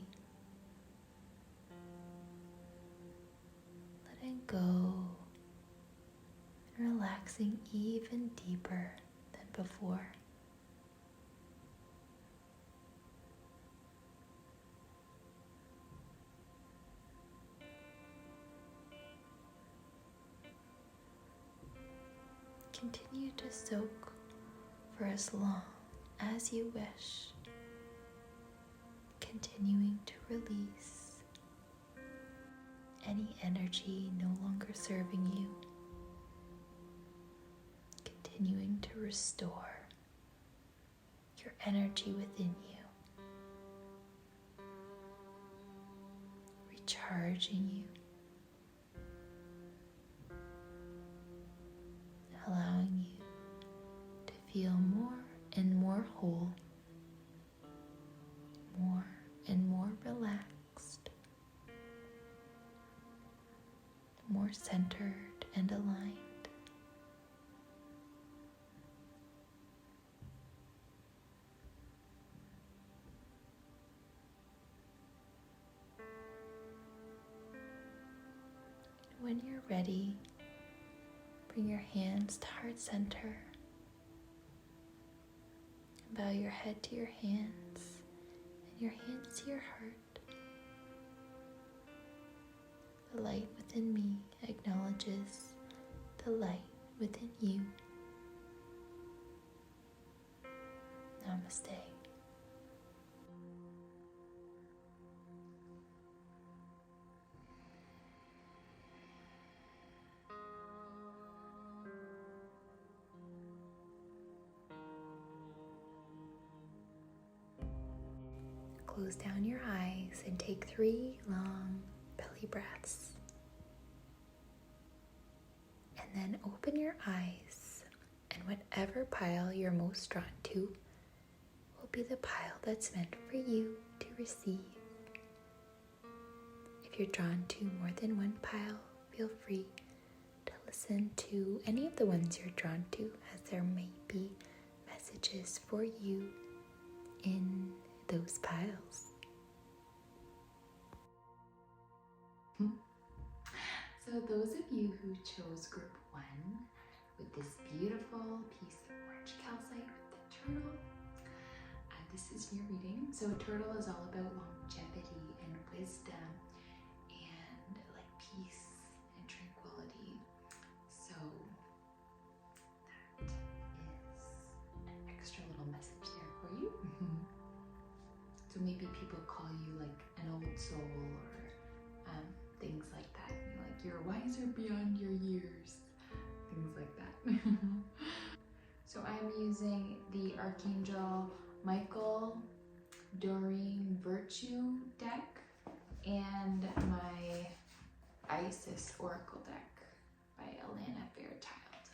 A: letting go and relaxing even deeper than before. Continue to soak for as long as you wish, continuing to release any energy no longer serving you, continuing to restore your energy within you, recharging you, allowing you to feel more and more whole, more and more relaxed, more centered and aligned. When you're ready, bring your hands to heart center. Bow your head to your hands and your hands to your heart.
B: The light within me acknowledges the light within you. Namaste. Close down your eyes and take 3 long belly breaths. And then open your eyes, and whatever pile you're most drawn to will be the pile that's meant for you to receive. If you're drawn to more than one pile, feel free to listen to any of the ones you're drawn to, as there may be messages for you in those piles.
A: So those of you who chose group 1 with this beautiful piece of orange calcite with the turtle, this is your reading. So turtle is all about longevity and wisdom and like peace and tranquility. So that is an extra little message there for you. So maybe people call you like an old soul or things like that. Like you're wiser beyond your years. Things like that. So I'm using the Archangel Michael Doreen Virtue deck and my Isis Oracle deck by Alana Fairchild.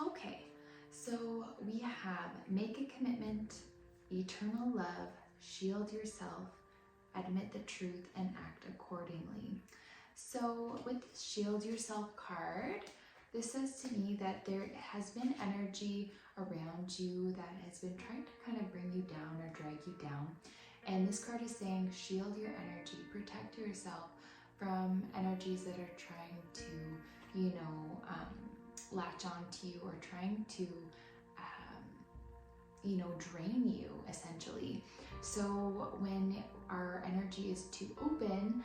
A: Okay, so we have make a commitment, eternal love, shield yourself, admit the truth, and act accordingly. So with this shield yourself card, this says to me that there has been energy around you that has been trying to kind of bring you down or drag you down. And this card is saying shield your energy, protect yourself from energies that are trying to, latch onto you or trying to, drain you essentially. So when our energy is too open,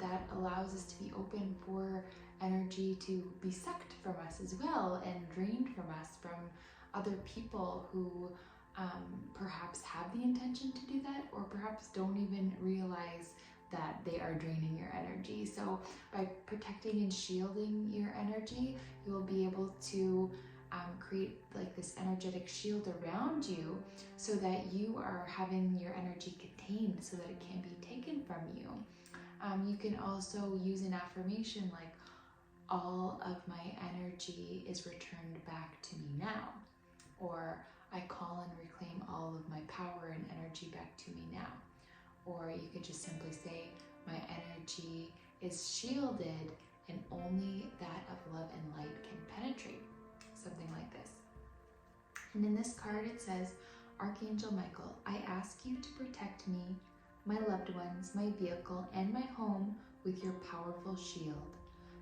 A: that allows us to be open for energy to be sucked from us as well and drained from us from other people who perhaps have the intention to do that or perhaps don't even realize that they are draining your energy. So by protecting and shielding your energy, you'll be able to create like this energetic shield around you so that you are having your energy contained so that it can't be taken from you. You can also use an affirmation like, all of my energy is returned back to me now. Or I call and reclaim all of my power and energy back to me now. Or you could just simply say, my energy is shielded and only that of love and light can penetrate. Something like this. And in this card it says, Archangel Michael, I ask you to protect me, my loved ones, my vehicle, and my home with your powerful shield.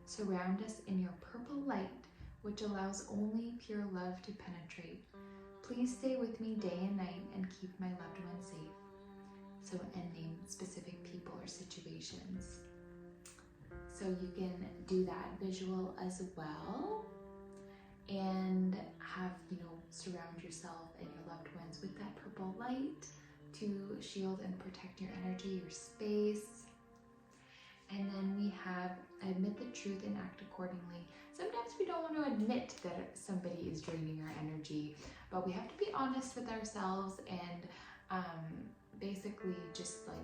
A: Surround us in your purple light, which allows only pure love to penetrate. Please stay with me day and night and keep my loved ones safe. So, and name specific people or situations. So you can do that visual as well and have, surround yourself and your loved ones with that purple light to shield and protect your energy, your space. And then we have admit the truth and act accordingly. Sometimes we don't want to admit that somebody is draining our energy, but we have to be honest with ourselves and basically just like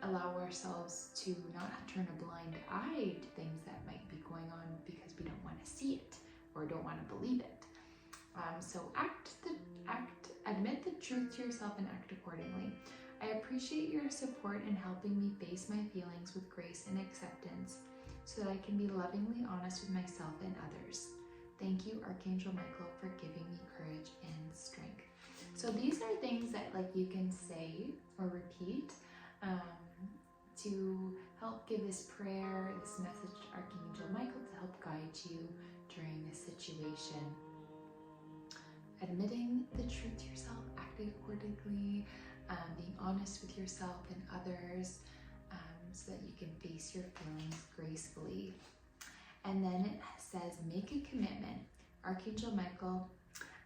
A: allow ourselves to not turn a blind eye to things that might be going on because we don't want to see it or don't want to believe it. So admit the truth to yourself and act accordingly. I appreciate your support in helping me face my feelings with grace and acceptance so that I can be lovingly honest with myself and others. Thank you, Archangel Michael, for giving me courage and strength. So these are things that you can say or repeat to help give this prayer, this message to Archangel Michael to help guide you during this situation. Admitting the truth to yourself, acting accordingly, being honest with yourself and others, so that you can face your feelings gracefully. And then it says, make a commitment. Archangel Michael,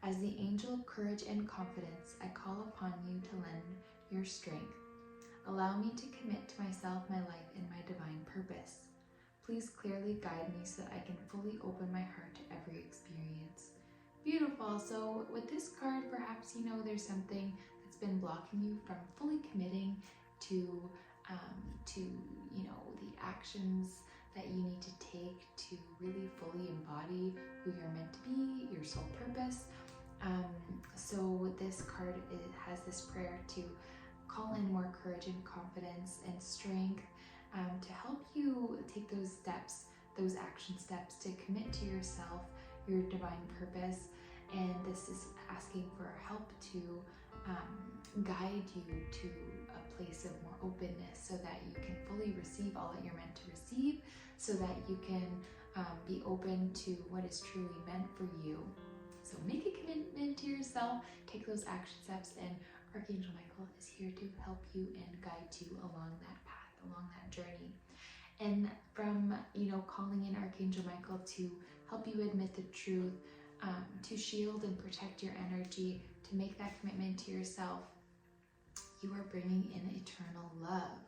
A: as the angel of courage and confidence, I call upon you to lend your strength. Allow me to commit to myself, my life, and my divine purpose. Please clearly guide me so that I can fully open my heart to every experience. Beautiful. So with this card, perhaps you know there's something that's been blocking you from fully committing to you know, the actions that you need to take to really fully embody who you're meant to be, your soul purpose. So this card, it has this prayer to call in more courage and confidence and strength to help you take those steps, those action steps to commit to yourself, your divine purpose. And this is asking for help to guide you to a place of more openness so that you can fully receive all that you're meant to receive, so that you can be open to what is truly meant for you. So make a commitment to yourself, take those action steps, and Archangel Michael is here to help you and guide you along that path, along that journey. And from, you know, calling in Archangel Michael to help you admit the truth, to shield and protect your energy, to make that commitment to yourself, you are bringing in eternal love.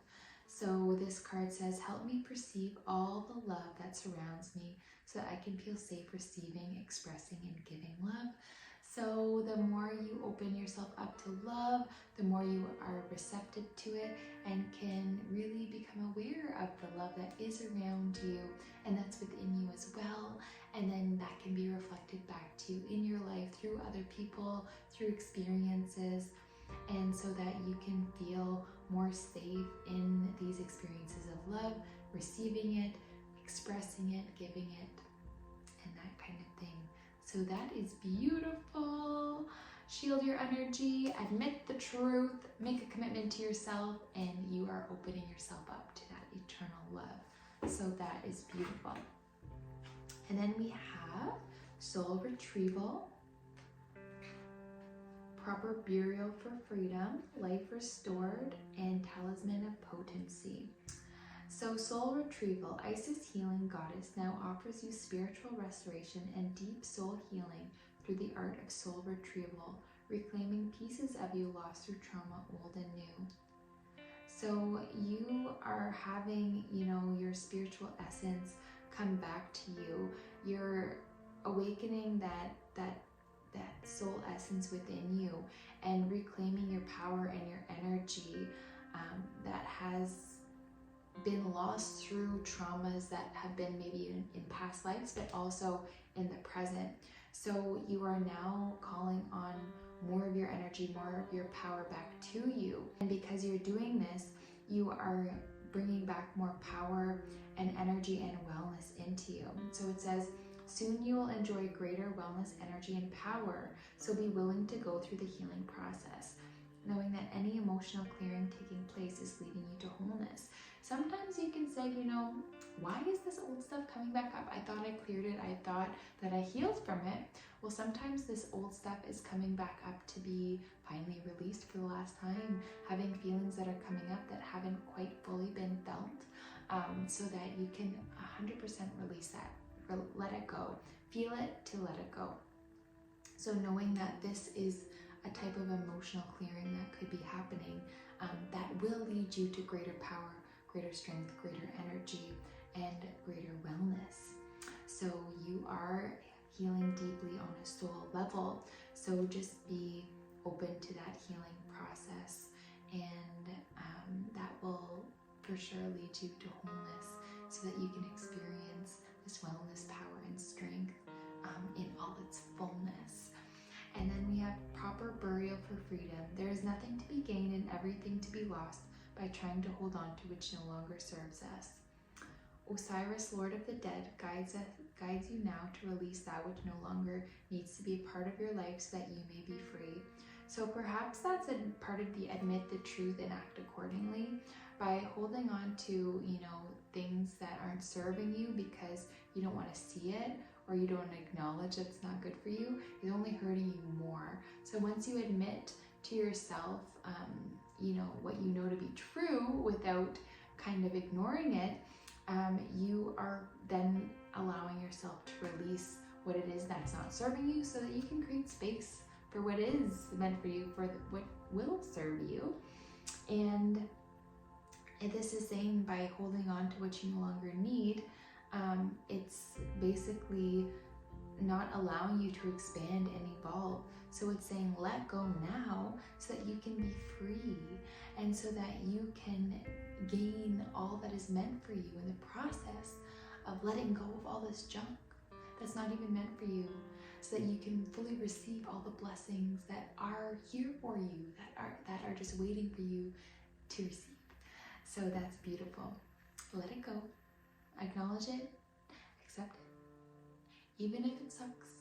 A: So this card says, help me perceive all the love that surrounds me so that I can feel safe receiving, expressing, and giving love. So the more you open yourself up to love, the more you are receptive to it and can really become aware of the love that is around you and that's within you as well. And then that can be reflected back to you in your life through other people, through experiences, and so that you can feel more safe in these experiences of love, receiving it, expressing it, giving it, and that kind of thing. So that is beautiful. Shield your energy, admit the truth, make a commitment to yourself, and you are opening yourself up to that eternal love. So that is beautiful. And then we have soul retrieval, proper burial for freedom, life restored, and talisman of potency. So soul retrieval, Isis healing goddess, now offers you spiritual restoration and deep soul healing through the art of soul retrieval, reclaiming pieces of you lost through trauma, old and new. So you are having, you know, your spiritual essence come back to you. You're awakening that soul essence within you and reclaiming your power and your energy that has been lost through traumas that have been maybe in past lives, but also in the present. So you are now calling on more of your energy, more of your power back to you. And because you're doing this, you are bringing back more power and energy and wellness into you. So it says, soon you will enjoy greater wellness, energy, and power. So be willing to go through the healing process, knowing that any emotional clearing taking place is leading you to wholeness. Sometimes you can say, you know, why is this old stuff coming back up? I thought I cleared it. I thought that I healed from it. Well, sometimes this old stuff is coming back up to be finally released for the last time, having feelings that are coming up that haven't quite fully been felt, so that you can 100% release that, let it go, feel it to let it go. So knowing that this is a type of emotional clearing that could be happening, that will lead you to greater power, greater strength, greater energy, and greater wellness. So you are healing deeply on a soul level. So just be open to that healing process, and that will for sure lead you to wholeness so that you can experience this wellness, power, and strength in all its fullness. And then we have proper burial for freedom. There is nothing to be gained and everything to be lost by trying to hold on to which no longer serves us. Osiris, Lord of the Dead, guides you now to release that which no longer needs to be a part of your life so that you may be free. So perhaps that's a part of the admit the truth and act accordingly. By holding on to, you know, things that aren't serving you because you don't want to see it or you don't acknowledge that it's not good for you, it's only hurting you more. So once you admit to yourself, you know, what you know to be true without kind of ignoring it, you are then allowing yourself to release what it is that's not serving you, so that you can create space for what is meant for you, for what will serve you. And this is saying, by holding on to what you no longer need, it's basically not allowing you to expand and evolve. So it's saying, let go now so that you can be free, and so that you can gain all that is meant for you in the process of letting go of all this junk that's not even meant for you, so that you can fully receive all the blessings that are here for you, that are just waiting for you to receive. So that's beautiful. Let it go. Acknowledge it. Accept it. Even if it sucks,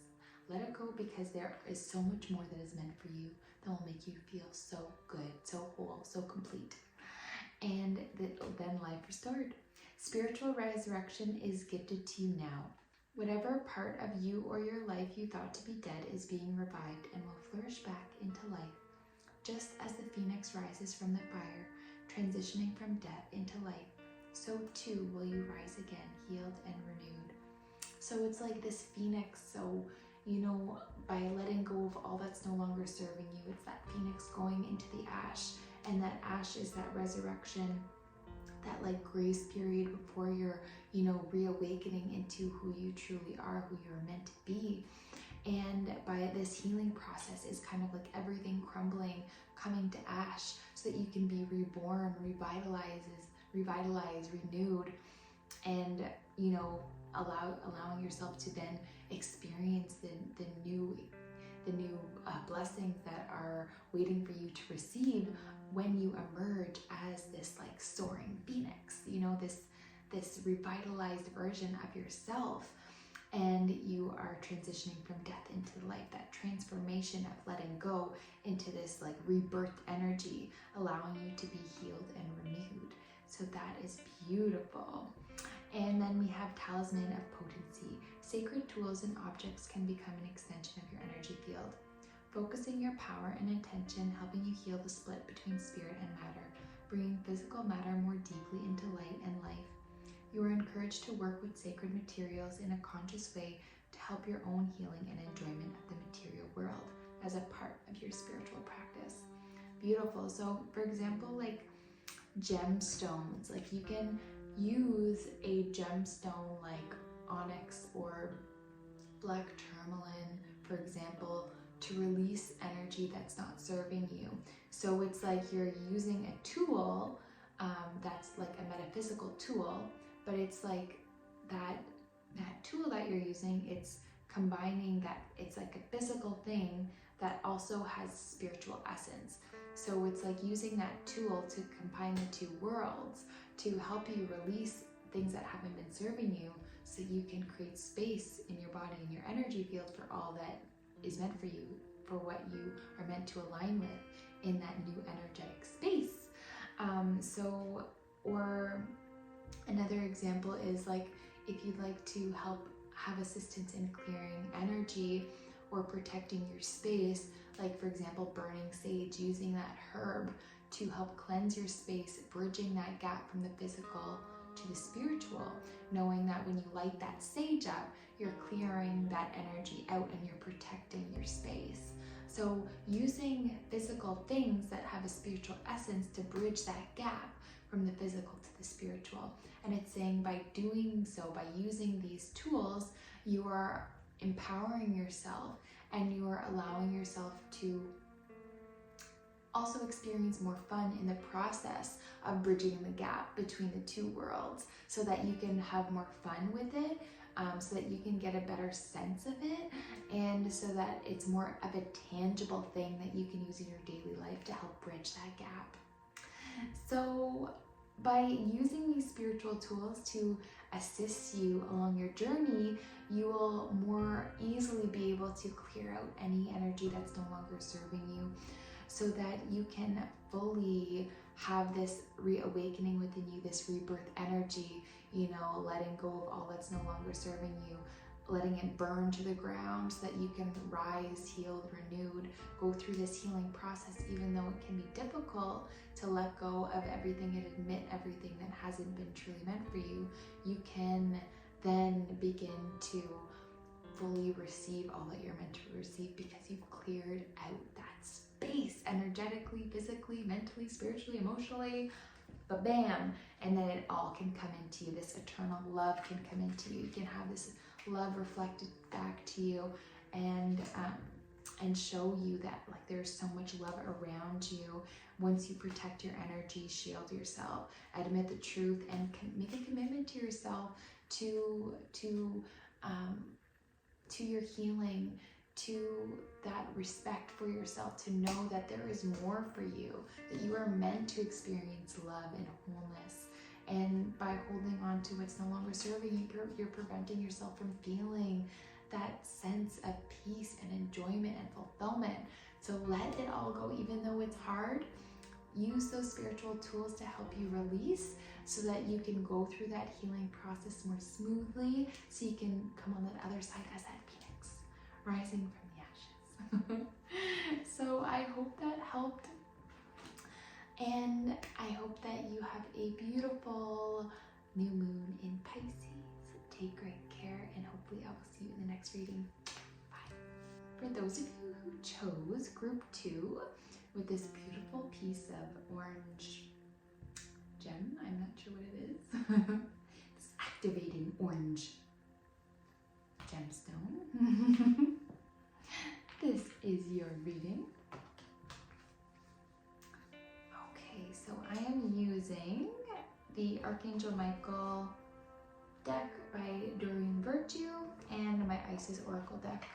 A: let it go, because there is so much more that is meant for you that will make you feel so good, so whole, so complete. And then life restored. Spiritual resurrection is gifted to you now. Whatever part of you or your life you thought to be dead is being revived and will flourish back into life. Just as the phoenix rises from the fire, transitioning from death into life, so too will you rise again, healed and renewed. So it's like this phoenix. So, by letting go of all that's no longer serving you, it's that phoenix going into the ash, and that ash is that resurrection, that like grace period before you're, reawakening into who you truly are, who you're meant to be. And by this healing process is kind of like everything crumbling, coming to ash, so that you can be reborn, revitalized, renewed, and allowing yourself to then experience the new blessings that are waiting for you to receive when you emerge as this like soaring phoenix, this revitalized version of yourself. And you are transitioning from death into life, that transformation of letting go into this like rebirth energy, allowing you to be healed and renewed. So that is beautiful. And then we have talisman of potency. Sacred tools and objects can become an extension of your energy field, focusing your power and intention, helping you heal the split between spirit and matter, bringing physical matter more deeply into light and life. You are encouraged to work with sacred materials in a conscious way to help your own healing and enjoyment of the material world as a part of your spiritual practice. Beautiful. So for example, like gemstones, like you can use a gemstone like onyx or black tourmaline, for example, to release energy that's not serving you. So it's like you're using a tool that's like a metaphysical tool, but it's like that tool that you're using, it's combining that, it's like a physical thing that also has spiritual essence. So it's like using that tool to combine the two worlds to help you release things that haven't been serving you, so you can create space in your body and your energy field for all that is meant for you, for what you are meant to align with in that new energetic space. Or another example is like if you'd like to help have assistance in clearing energy or protecting your space, like for example burning sage, using that herb to help cleanse your space, bridging that gap from the physical to the spiritual, knowing that when you light that sage up, you're clearing that energy out and you're protecting your space. So using physical things that have a spiritual essence to bridge that gap from the physical to the spiritual. And it's saying by doing so, by using these tools, you are empowering yourself and you are allowing yourself to also experience more fun in the process of bridging the gap between the two worlds, so that you can have more fun with it, so that you can get a better sense of it, and so that it's more of a tangible thing that you can use in your daily life to help bridge that gap. So by using these spiritual tools to assist you along your journey, you will more easily be able to clear out any energy that's no longer serving you, so that you can fully have this reawakening within you, this rebirth energy, letting go of all that's no longer serving you, letting it burn to the ground so that you can rise, healed, renewed, go through this healing process, even though it can be difficult to let go of everything and admit everything that hasn't been truly meant for you. You can then begin to fully receive all that you're meant to receive because you've cleared out that space energetically, physically, mentally, spiritually, emotionally, but bam, and then it all can come into you. This eternal love can come into you. You can have this love reflected back to you and show you that like there's so much love around you. Once you protect your energy, shield yourself, admit the truth, and make a commitment to yourself to your healing, to that respect for yourself, to know that there is more for you, that you are meant to experience love and wholeness. And by holding on to what's no longer serving you, you're preventing yourself from feeling that sense of peace and enjoyment and fulfillment. So let it all go, even though it's hard. Use those spiritual tools to help you release so that you can go through that healing process more smoothly, so you can come on that other side as that phoenix, rising from the ashes. So I hope that helped. And I hope that you have a beautiful new moon in Pisces. Take great care, and hopefully I will see you in the next reading. Bye. For those of you who chose group 2 with this beautiful piece of orange gem, I'm not sure what it is, this activating orange gemstone, this is your reading. So I am using the Archangel Michael deck by Doreen Virtue and my Isis Oracle deck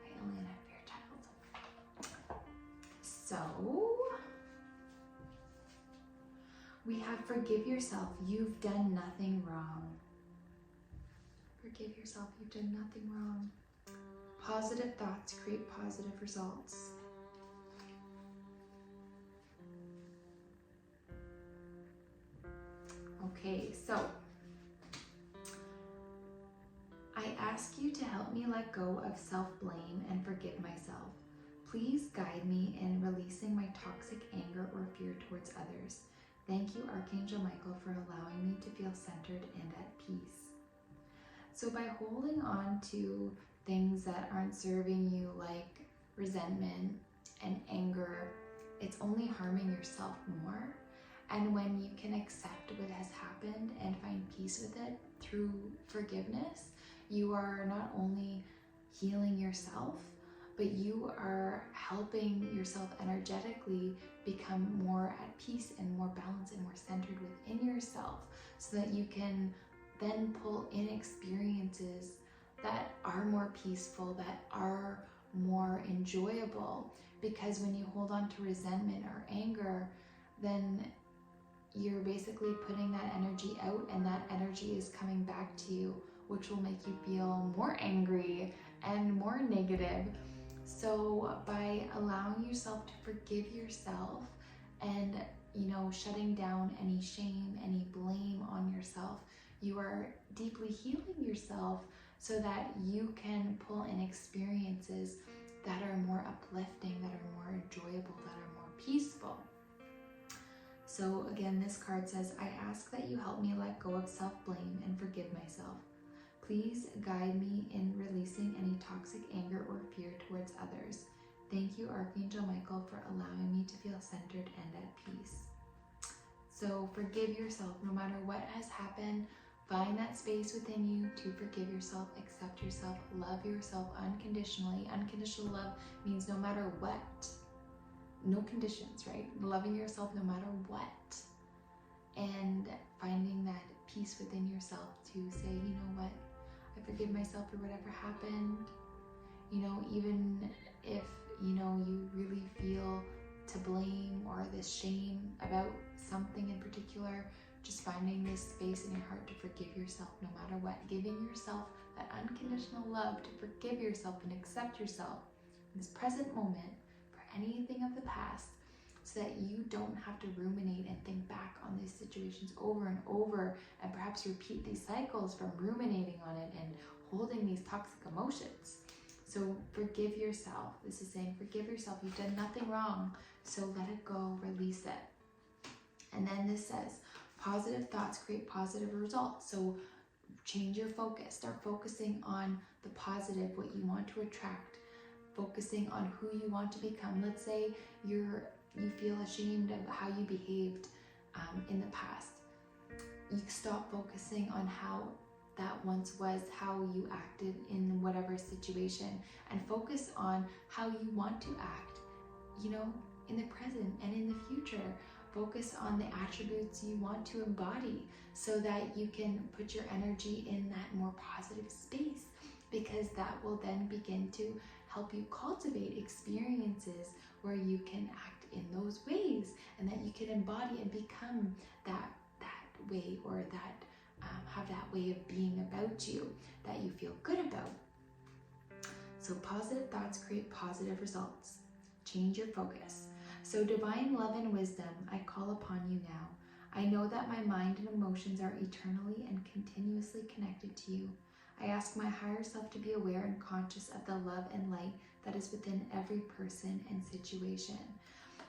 A: by Elena Fairchild. So we have forgive yourself, you've done nothing wrong. Forgive yourself, you've done nothing wrong. Positive thoughts create positive results. Okay, so I ask you to help me let go of self-blame and forgive myself. Please guide me in releasing my toxic anger or fear towards others. Thank you, Archangel Michael, for allowing me to feel centered and at peace. So by holding on to things that aren't serving you, like resentment and anger, it's only harming yourself more. And when you can accept what has happened and find peace with it through forgiveness, you are not only healing yourself, but you are helping yourself energetically become more at peace and more balanced and more centered within yourself, so that you can then pull in experiences that are more peaceful, that are more enjoyable. Because when you hold on to resentment or anger, then you're basically putting that energy out, and that energy is coming back to you, which will make you feel more angry and more negative. So by allowing yourself to forgive yourself and, shutting down any shame, any blame on yourself, you are deeply healing yourself so that you can pull in experiences that are more uplifting, that are more enjoyable, that are more peaceful. So again, this card says, I ask that you help me let go of self-blame and forgive myself. Please guide me in releasing any toxic anger or fear towards others. Thank you, Archangel Michael, for allowing me to feel centered and at peace. So forgive yourself no matter what has happened. Find that space within you to forgive yourself, accept yourself, love yourself unconditionally. Unconditional love means no matter what. No conditions, right? Loving yourself no matter what. And finding that peace within yourself to say, you know what? I forgive myself for whatever happened. Even if, you really feel to blame or this shame about something in particular, just finding this space in your heart to forgive yourself no matter what. Giving yourself that unconditional love to forgive yourself and accept yourself in this present moment for anything of the past, so that you don't have to ruminate and think back on these situations over and over, and perhaps repeat these cycles from ruminating on it and holding these toxic emotions. So forgive yourself. This is saying forgive yourself. You've done nothing wrong. So let it go, release it. And then this says positive thoughts create positive results. So change your focus. Start focusing on the positive, what you want to attract. Focusing on who you want to become. Let's say you feel ashamed of how you behaved in the past. You stop focusing on how that once was, how you acted in whatever situation, and focus on how you want to act, in the present and in the future. Focus on the attributes you want to embody so that you can put your energy in that more positive space, because that will then begin to help you cultivate experiences where you can act in those ways, and that you can embody and become that way, or that have that way of being about you that you feel good about. So positive thoughts create positive results. Change your focus. So divine love and wisdom, I call upon you now. I know that my mind and emotions are eternally and continuously connected to you. I ask my higher self to be aware and conscious of the love and light that is within every person and situation.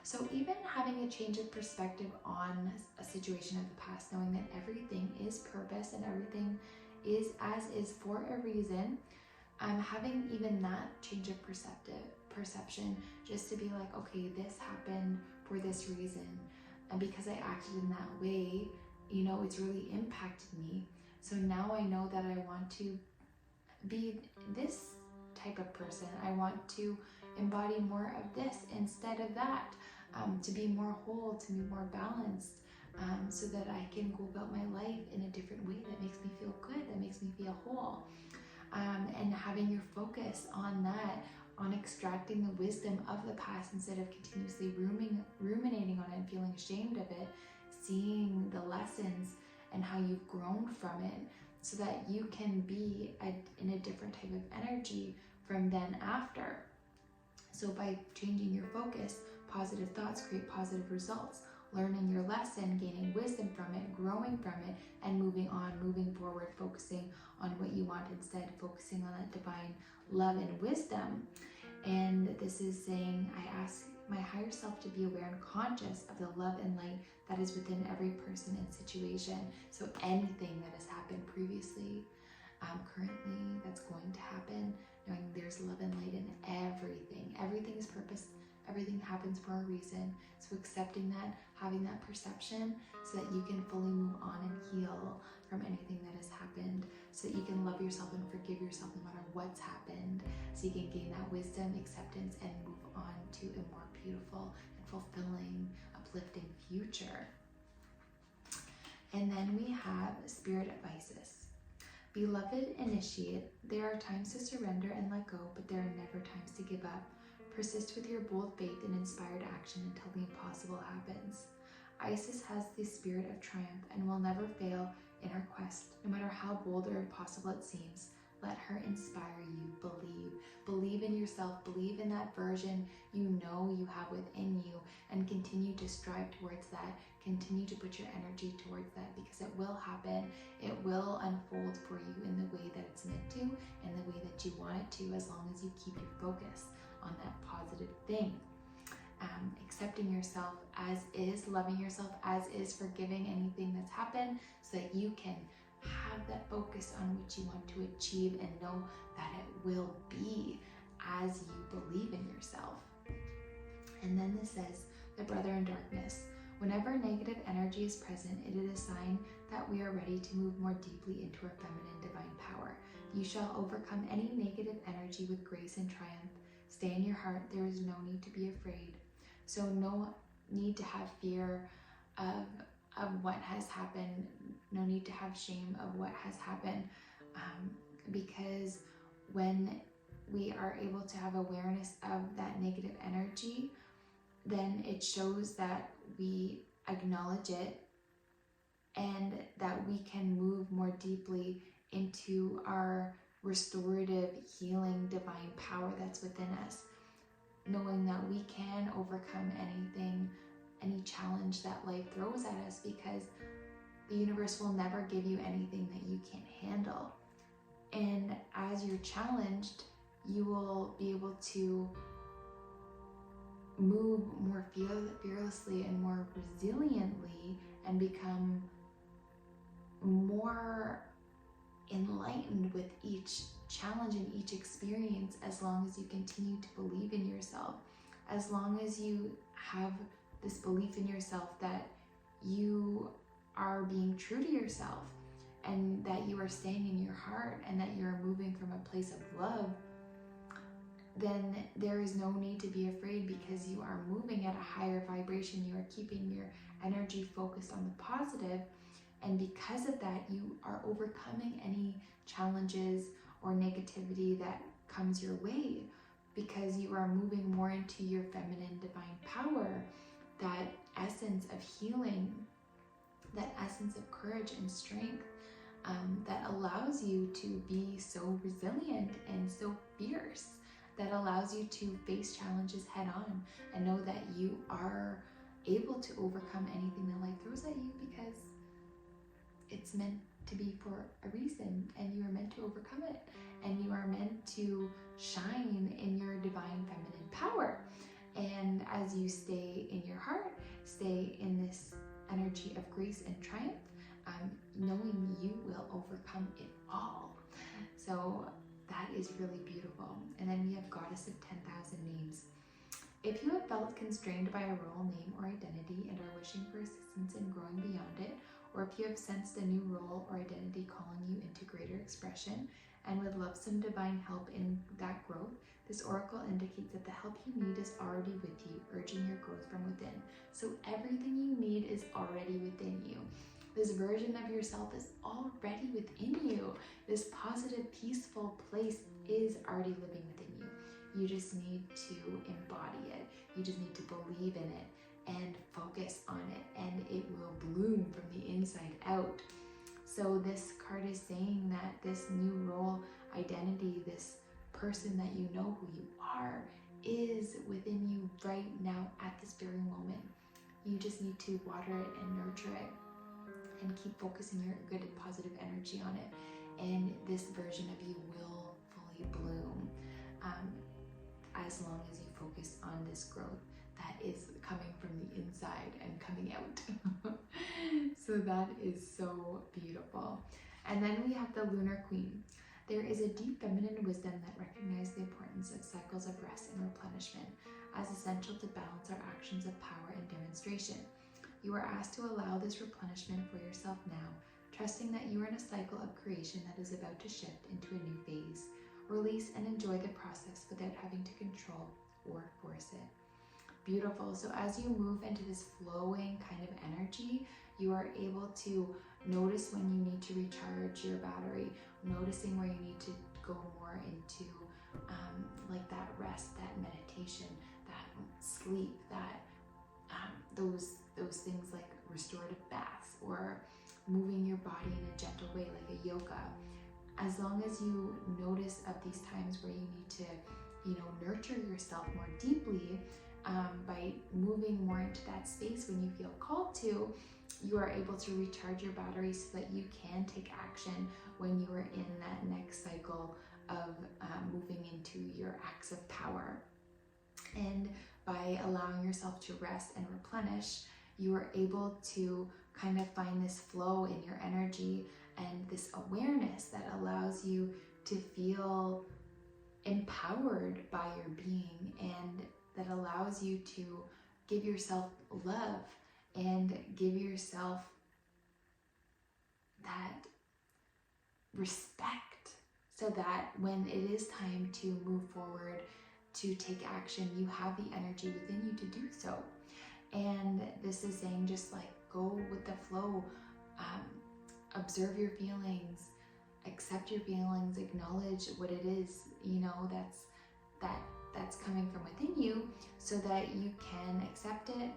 A: So even having a change of perspective on a situation of the past, knowing that everything is purpose and everything is as is for a reason, having even that change of perception, just to be like, okay, this happened for this reason, and because I acted in that way, it's really impacted me. So now I know that I want to be this type of person. I want to embody more of this instead of that, to be more whole, to be more balanced, so that I can go about my life in a different way that makes me feel good, that makes me feel whole. And having your focus on that, on extracting the wisdom of the past instead of continuously ruminating on it and feeling ashamed of it, seeing the lessons and how you've grown from it, so that you can be in a different type of energy from then after. So by changing your focus, positive thoughts create positive results. Learning your lesson, gaining wisdom from it, growing from it, and moving on, moving forward, focusing on what you want instead, focusing on that divine love and wisdom. And this is saying, I ask my higher self to be aware and conscious of the love and light that is within every person and situation. So anything that has happened previously, currently, that's going to happen, knowing there's love and light in everything. Everything is purpose. Everything happens for a reason. So accepting that, having that perception, so that you can fully move on and heal from anything that has happened, so that you can love yourself and forgive yourself no matter what's happened, so you can gain that wisdom, acceptance, and move on to a more beautiful and fulfilling, uplifting future. And then we have spirit advices. Beloved initiate, there are times to surrender and let go, but there are never times to give up. Persist with your bold faith and inspired action until the impossible happens. Isis has the spirit of triumph and will never fail in her quest, no matter how bold or impossible it seems. Let her inspire you. Believe in yourself. Believe in that version you know you have within you, and continue to strive towards that. Continue to put your energy towards that, because it will happen. It will unfold for you in the way that it's meant to, in the way that you want it to, as long as you keep your focus on that positive thing. Accepting yourself as is, loving yourself as is, forgiving anything that's happened, so that you can have that focus on what you want to achieve and know that it will be as you believe in yourself. And then this says, the brother in darkness. Whenever negative energy is present, it is a sign that we are ready to move more deeply into our feminine divine power. You shall overcome any negative energy with grace and triumph. Stay in your heart. There is no need to be afraid. So no need to have fear of what has happened. No need to have shame of what has happened, because when we are able to have awareness of that negative energy, then it shows that we acknowledge it and that we can move more deeply into our restorative, healing, divine power that's within us, knowing that we can overcome anything, any challenge that life throws at us, because the universe will never give you anything that you can't handle.
B: And as you're challenged, you will be able to move more fearlessly and more resiliently and become more enlightened with each challenge and each experience, as long as you continue to believe in yourself, as long as you have this belief in yourself that you are being true to yourself and that you are staying in your heart and that you're moving from a place of love, then there is no need to be afraid, because you are moving at a higher vibration. You are keeping your energy focused on the positive, and because of that, you are overcoming any challenges or negativity that comes your way, because you are moving more into your feminine divine power, that essence of healing, that essence of courage and strength, that allows you to be so resilient and so fierce, that allows you to face challenges head on and know that you are able to overcome anything that life throws at you, because it's meant to be for a reason, and you are meant to overcome it, and you are meant to shine in your divine feminine power. And as you stay in your heart, stay in this energy of grace and triumph, knowing you will overcome it all. So that is really beautiful. And then we have Goddess of 10,000 Names. If you have felt constrained by a role, name, or identity and are wishing for assistance in growing beyond it, or if you have sensed a new role or identity calling you into greater expression and would love some divine help in that growth, this oracle indicates that the help you need is already with you, urging your growth from within. So everything you need is already within you. This version of yourself is already within you. This positive, peaceful place is already living within you. You just need to embody it. You just need to believe in it and focus on it, and it will bloom from the inside out. So this card is saying that this new role, identity, this person that you know who you are, is within you right now at this very moment. You just need to water it and nurture it and keep focusing your good and positive energy on it, and this version of you will fully bloom, as long as you focus on this growth that is coming from the inside and coming out. So that is so beautiful. And then we have the Lunar Queen. There is a deep feminine wisdom that recognizes the importance of cycles of rest and replenishment as essential to balance our actions of power and demonstration. You are asked to allow this replenishment for yourself now, trusting that you are in a cycle of creation that is about to shift into a new phase. Release and enjoy the process without having to control or force it. Beautiful. So as you move into this flowing kind of energy, you are able to notice when you need to recharge your battery, noticing where you need to go more into like that rest, that meditation, that sleep, that those things like restorative baths or moving your body in a gentle way like a yoga. As long as you notice of these times where you need to, nurture yourself more deeply, by moving more into that space when you feel called to, you are able to recharge your battery so that you can take action when you are in that next cycle of moving into your acts of power. And by allowing yourself to rest and replenish, you are able to kind of find this flow in your energy and this awareness that allows you to feel empowered by your being, and that allows you to give yourself love and give yourself that respect, so that when it is time to move forward, to take action, you have the energy within you to do so. And this is saying just like go with the flow, observe your feelings, accept your feelings, acknowledge what it is, that's coming from within you, so that you can accept it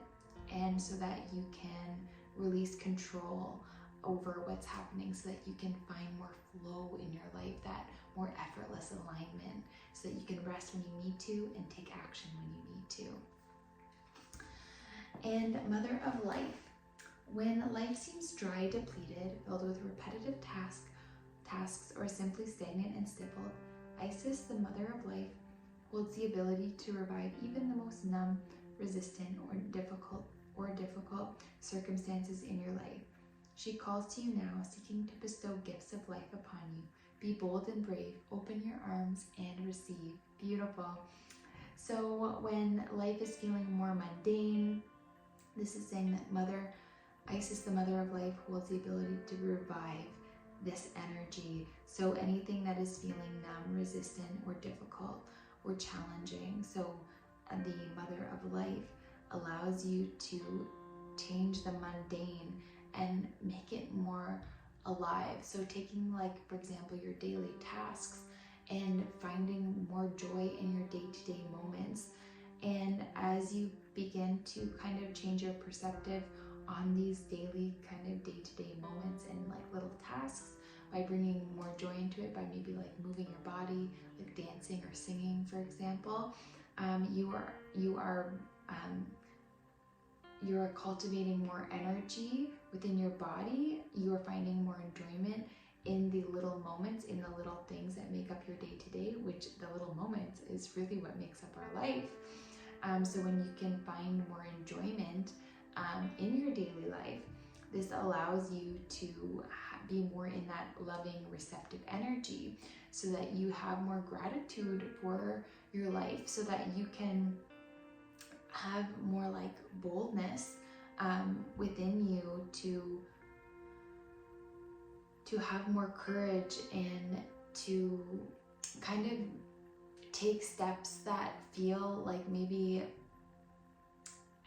B: and so that you can release control over what's happening, so that you can find more flow in your life, that more effortless alignment, so that you can rest when you need to and take action when you need to. And Mother of Life. When life seems dry, depleted, filled with repetitive tasks, tasks, or simply stagnant and stifled, Isis, the mother of life, holds the ability to revive even the most numb, resistant, or difficult circumstances in your life. She calls to you now, seeking to bestow gifts of life upon you. Be bold and brave, open your arms and receive. Beautiful. So when life is feeling more mundane, this is saying that Mother Isis, the mother of life, holds the ability to revive this energy. So anything that is feeling numb, resistant, or difficult, or challenging. So the mother of life allows you to change the mundane and make it more alive. So taking, like, for example, your daily tasks and finding more joy in your day-to-day moments. And as you begin to kind of change your perspective on these daily kind of day-to-day moments and like little tasks, by bringing more joy into it, by maybe like moving your body, like dancing or singing, for example, you are cultivating more energy within your body. You are finding more enjoyment in the little moments, in the little things that make up your day-to-day, which the little moments is really what makes up our life. So when you can find more enjoyment in your daily life, this allows you to be more in that loving, receptive energy, so that you have more gratitude for your life, so that you can have more like boldness within you to have more courage and to kind of take steps that feel like maybe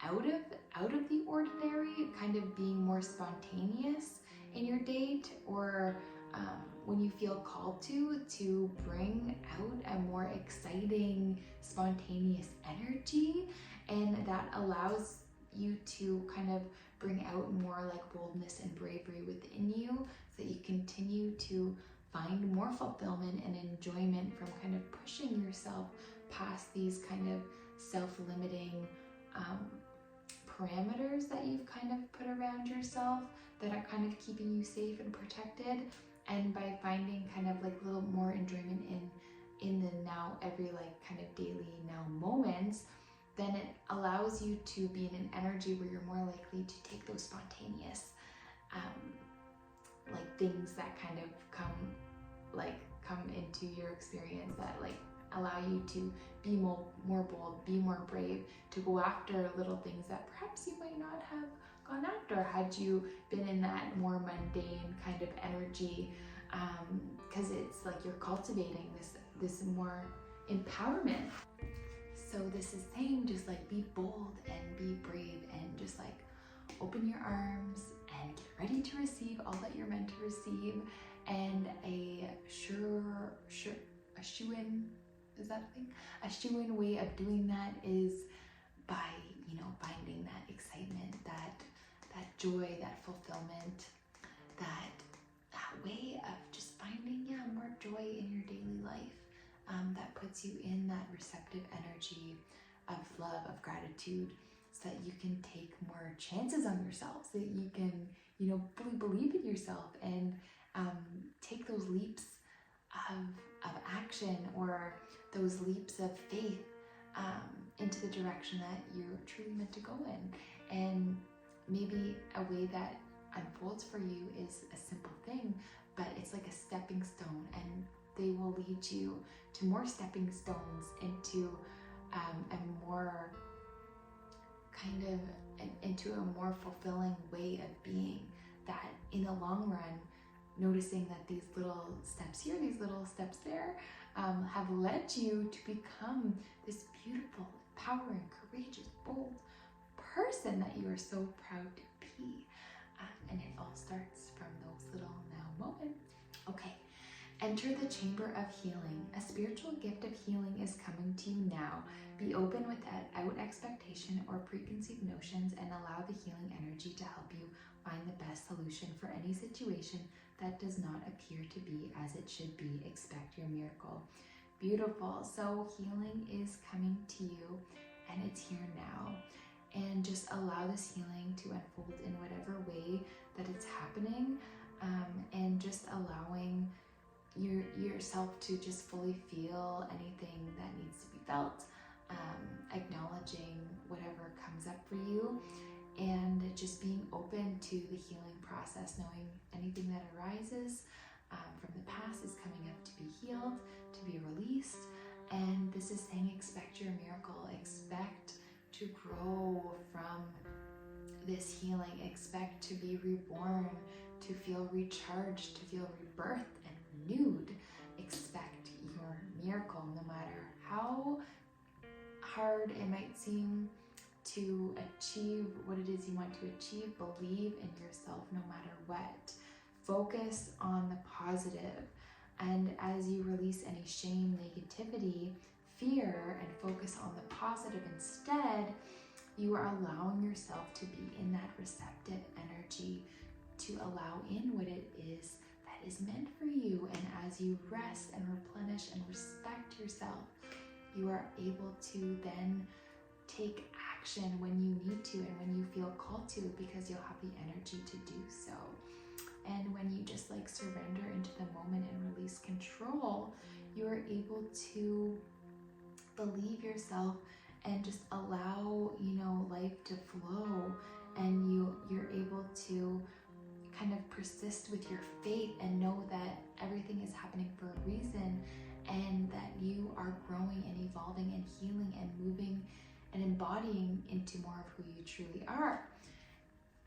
B: out of the ordinary, kind of being more spontaneous in your date, or when you feel called to bring out a more exciting, spontaneous energy, and that allows you to kind of bring out more like boldness and bravery within you, so that you continue to find more fulfillment and enjoyment from kind of pushing yourself past these kind of self-limiting parameters that you've kind of put around yourself that are kind of keeping you safe and protected. And by finding kind of like a little more enjoyment in the now, every like kind of daily now moments, then it allows you to be in an energy where you're more likely to take those spontaneous like things that kind of come into your experience, that like allow you to be more bold, be more brave, to go after little things that perhaps you might not have gone after had you been in that more mundane kind of energy, because it's like you're cultivating this more empowerment. So this is saying, just like be bold and be brave, and just like open your arms and get ready to receive all that you're meant to receive. And a shoo-in, is that a thing? A shoo-in way of doing that is by, finding that excitement, that joy, that fulfillment, that way of just finding, more joy in your daily life, that puts you in that receptive energy of love, of gratitude, so that you can take more chances on yourself, so that you can, fully believe in yourself and take those leaps of action, or those leaps of faith into the direction that you're truly meant to go in. And maybe a way that unfolds for you is a simple thing, but it's like a stepping stone, and they will lead you to more stepping stones into a more kind of into a more fulfilling way of being, that in the long run, noticing that these little steps here, these little steps there, have led you to become this beautiful, empowering, courageous, bold person that you are so proud to be. And it all starts from those little now moments. Okay, enter the chamber of healing. A spiritual gift of healing is coming to you now. Be open without expectation or preconceived notions, and allow the healing energy to help you find the best solution for any situation that does not appear to be as it should be. Expect your miracle. Beautiful. So healing is coming to you, and it's here now. And just allow this healing to unfold in whatever way that it's happening, and just allowing yourself to just fully feel anything that needs to be felt, acknowledging whatever comes up for you, and just being open to the healing process, knowing anything that arises from the past is coming up to be healed, to be released. And this is saying expect your miracle, expect to grow from this healing, expect to be reborn, to feel recharged, to feel rebirthed and renewed. Expect your miracle, no matter how hard it might seem to achieve what it is you want to achieve. Believe in yourself no matter what. Focus on the positive. And as you release any shame, negativity, fear, and focus on the positive instead, you are allowing yourself to be in that receptive energy, to allow in what it is that is meant for you. And as you rest and replenish and respect yourself, you are able to then take action when you need to and when you feel called to, because you'll have the energy to do so. And when you just like surrender into the moment and release control, you are able to believe yourself and just allow, life to flow. And you're able to kind of persist with your faith and know that everything is happening for a reason, and that you are growing and evolving and healing and moving and embodying into more of who you truly are.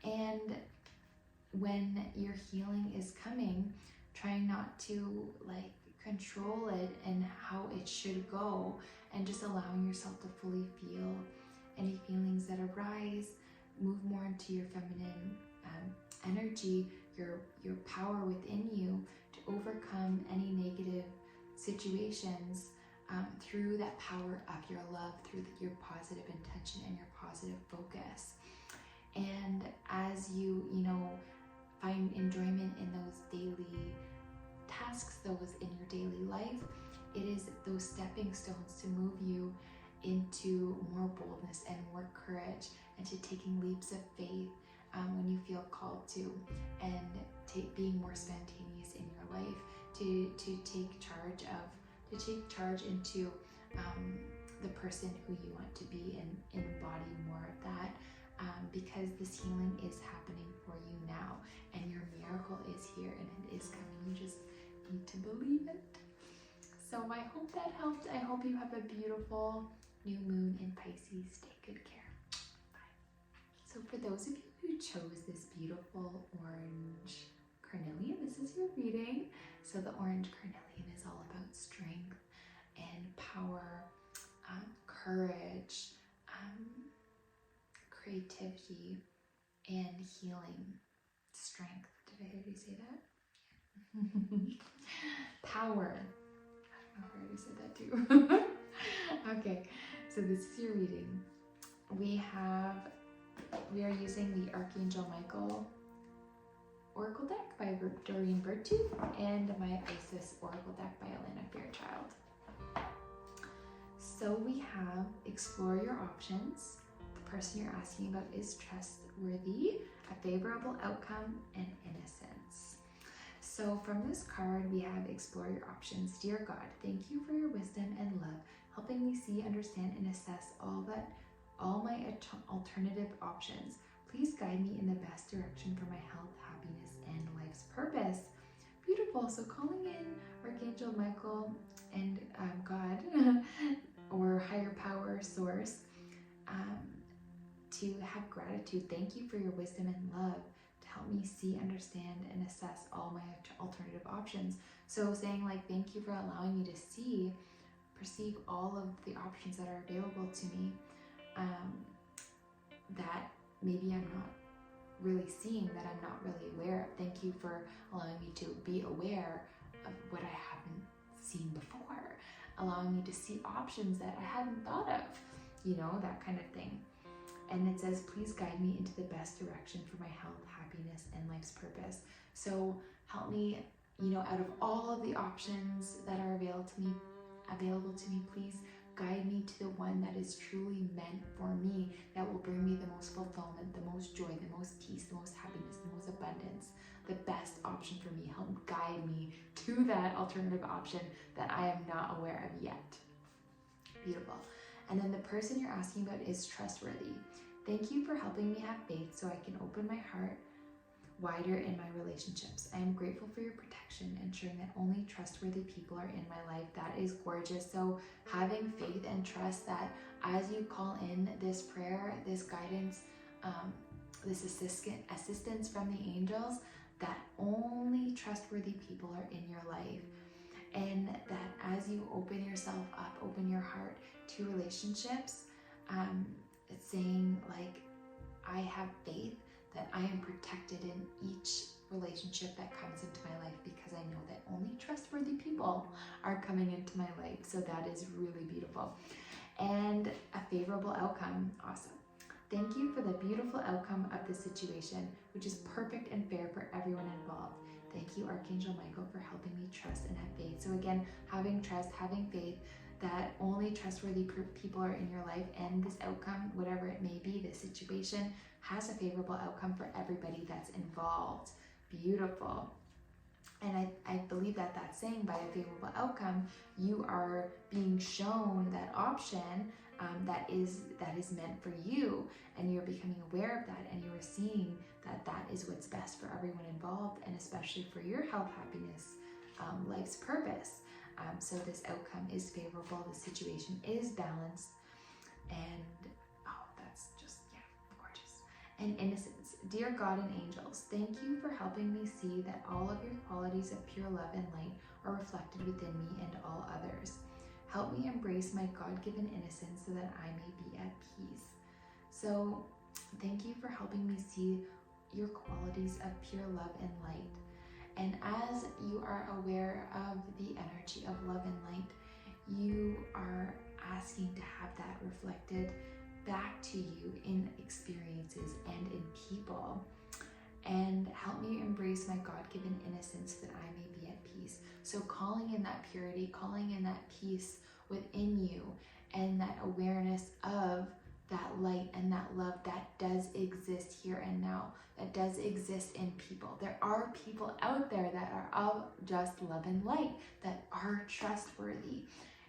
B: And when your healing is coming, trying not to control it and how it should go, and just allowing yourself to fully feel any feelings that arise. Move more into your feminine energy, your power within you to overcome any negative situations through that power of your love, through your positive intention and your positive focus. And as you find enjoyment in those daily tasks, those in your daily life, it is those stepping stones to move you into more boldness and more courage, and to taking leaps of faith when you feel called to, and being more spontaneous in your life, to take charge into the person who you want to be, and embody more of that, because this healing is happening for you now, and your miracle is here and it is coming. You just need to believe it. So I hope that helped. I hope you have a beautiful new moon in Pisces. Take good care. Bye. So for those of you who chose this beautiful orange carnelian, this is your reading. So the orange carnelian is all about strength and power, courage, creativity, and healing. Strength. Did I hear you say that? Power. I already said that too. Okay, so this is your reading. We are using the Archangel Michael Oracle deck by Doreen Bertooth and my Isis Oracle deck by Elena Fairchild. So we have explore your options. The person you're asking about is trustworthy, a favorable outcome, and innocence. So from this card, we have explore your options. Dear God, thank you for your wisdom and love, helping me see, understand, and assess all my alternative options. Please guide me in the best direction for my health, happiness, and life's purpose. Beautiful. So calling in Archangel Michael and God or higher power source to have gratitude. Thank you for your wisdom and love to help me see, understand, and assess all my alternative options. So saying thank you for allowing me to perceive all of the options that are available to me, that maybe I'm not really seeing, that I'm not really aware of. Thank you for allowing me to be aware of what I haven't seen before, allowing me to see options that I hadn't thought of, that kind of thing. And it says, please guide me into the best direction for my health, happiness, and life's purpose. So help me, out of all of the options that are available to me, please
A: Guide me to the one that is truly meant for me, that will bring me the most fulfillment, the most joy, the most peace, the most happiness, the most abundance, the best option for me. Help guide me to that alternative option that I am not aware of yet. Beautiful. And then the person you're asking about is trustworthy. Thank you for helping me have faith so I can open my heart wider in my relationships. I am grateful for your protection, ensuring that only trustworthy people are in my life. That is gorgeous. So having faith and trust that as you call in this prayer, this guidance, this assistance from the angels, that only trustworthy people are in your life. And that as you open yourself up, open your heart to relationships, it's saying like, I have faith that I am protected in each relationship that comes into my life, because I know that only trustworthy people are coming into my life. So that is really beautiful. And a favorable outcome. Awesome. Thank you for the beautiful outcome of the situation, which is perfect and fair for everyone involved. Thank you, Archangel Michael, for helping me trust and have faith. So again, having trust, having faith that only trustworthy people are in your life, and this outcome, whatever it may be, this situation has a favorable outcome for everybody that's involved. Beautiful. And I believe that that's saying by a favorable outcome, you are being shown that option that is meant for you, and you're becoming aware of that, and you're seeing that that is what's best for everyone involved, and especially for your health, happiness, life's purpose. So this outcome is favorable, the situation is balanced, and oh, that's just, yeah, gorgeous. And innocence. Dear God and angels, thank you for helping me see that all of your qualities of pure love and light are reflected within me and all others. Help me embrace my God-given innocence so that I may be at peace. So thank you for helping me see your qualities of pure love and light. And as you are aware of the energy of love and light, you are asking to have that reflected back to you in experiences and in people. And help me embrace my God-given innocence that I may be at peace. So calling in that purity, calling in that peace within you, and that awareness of that light and that love that does exist here and now, that does exist in people. There are people out there that are of just love and light, that are trustworthy.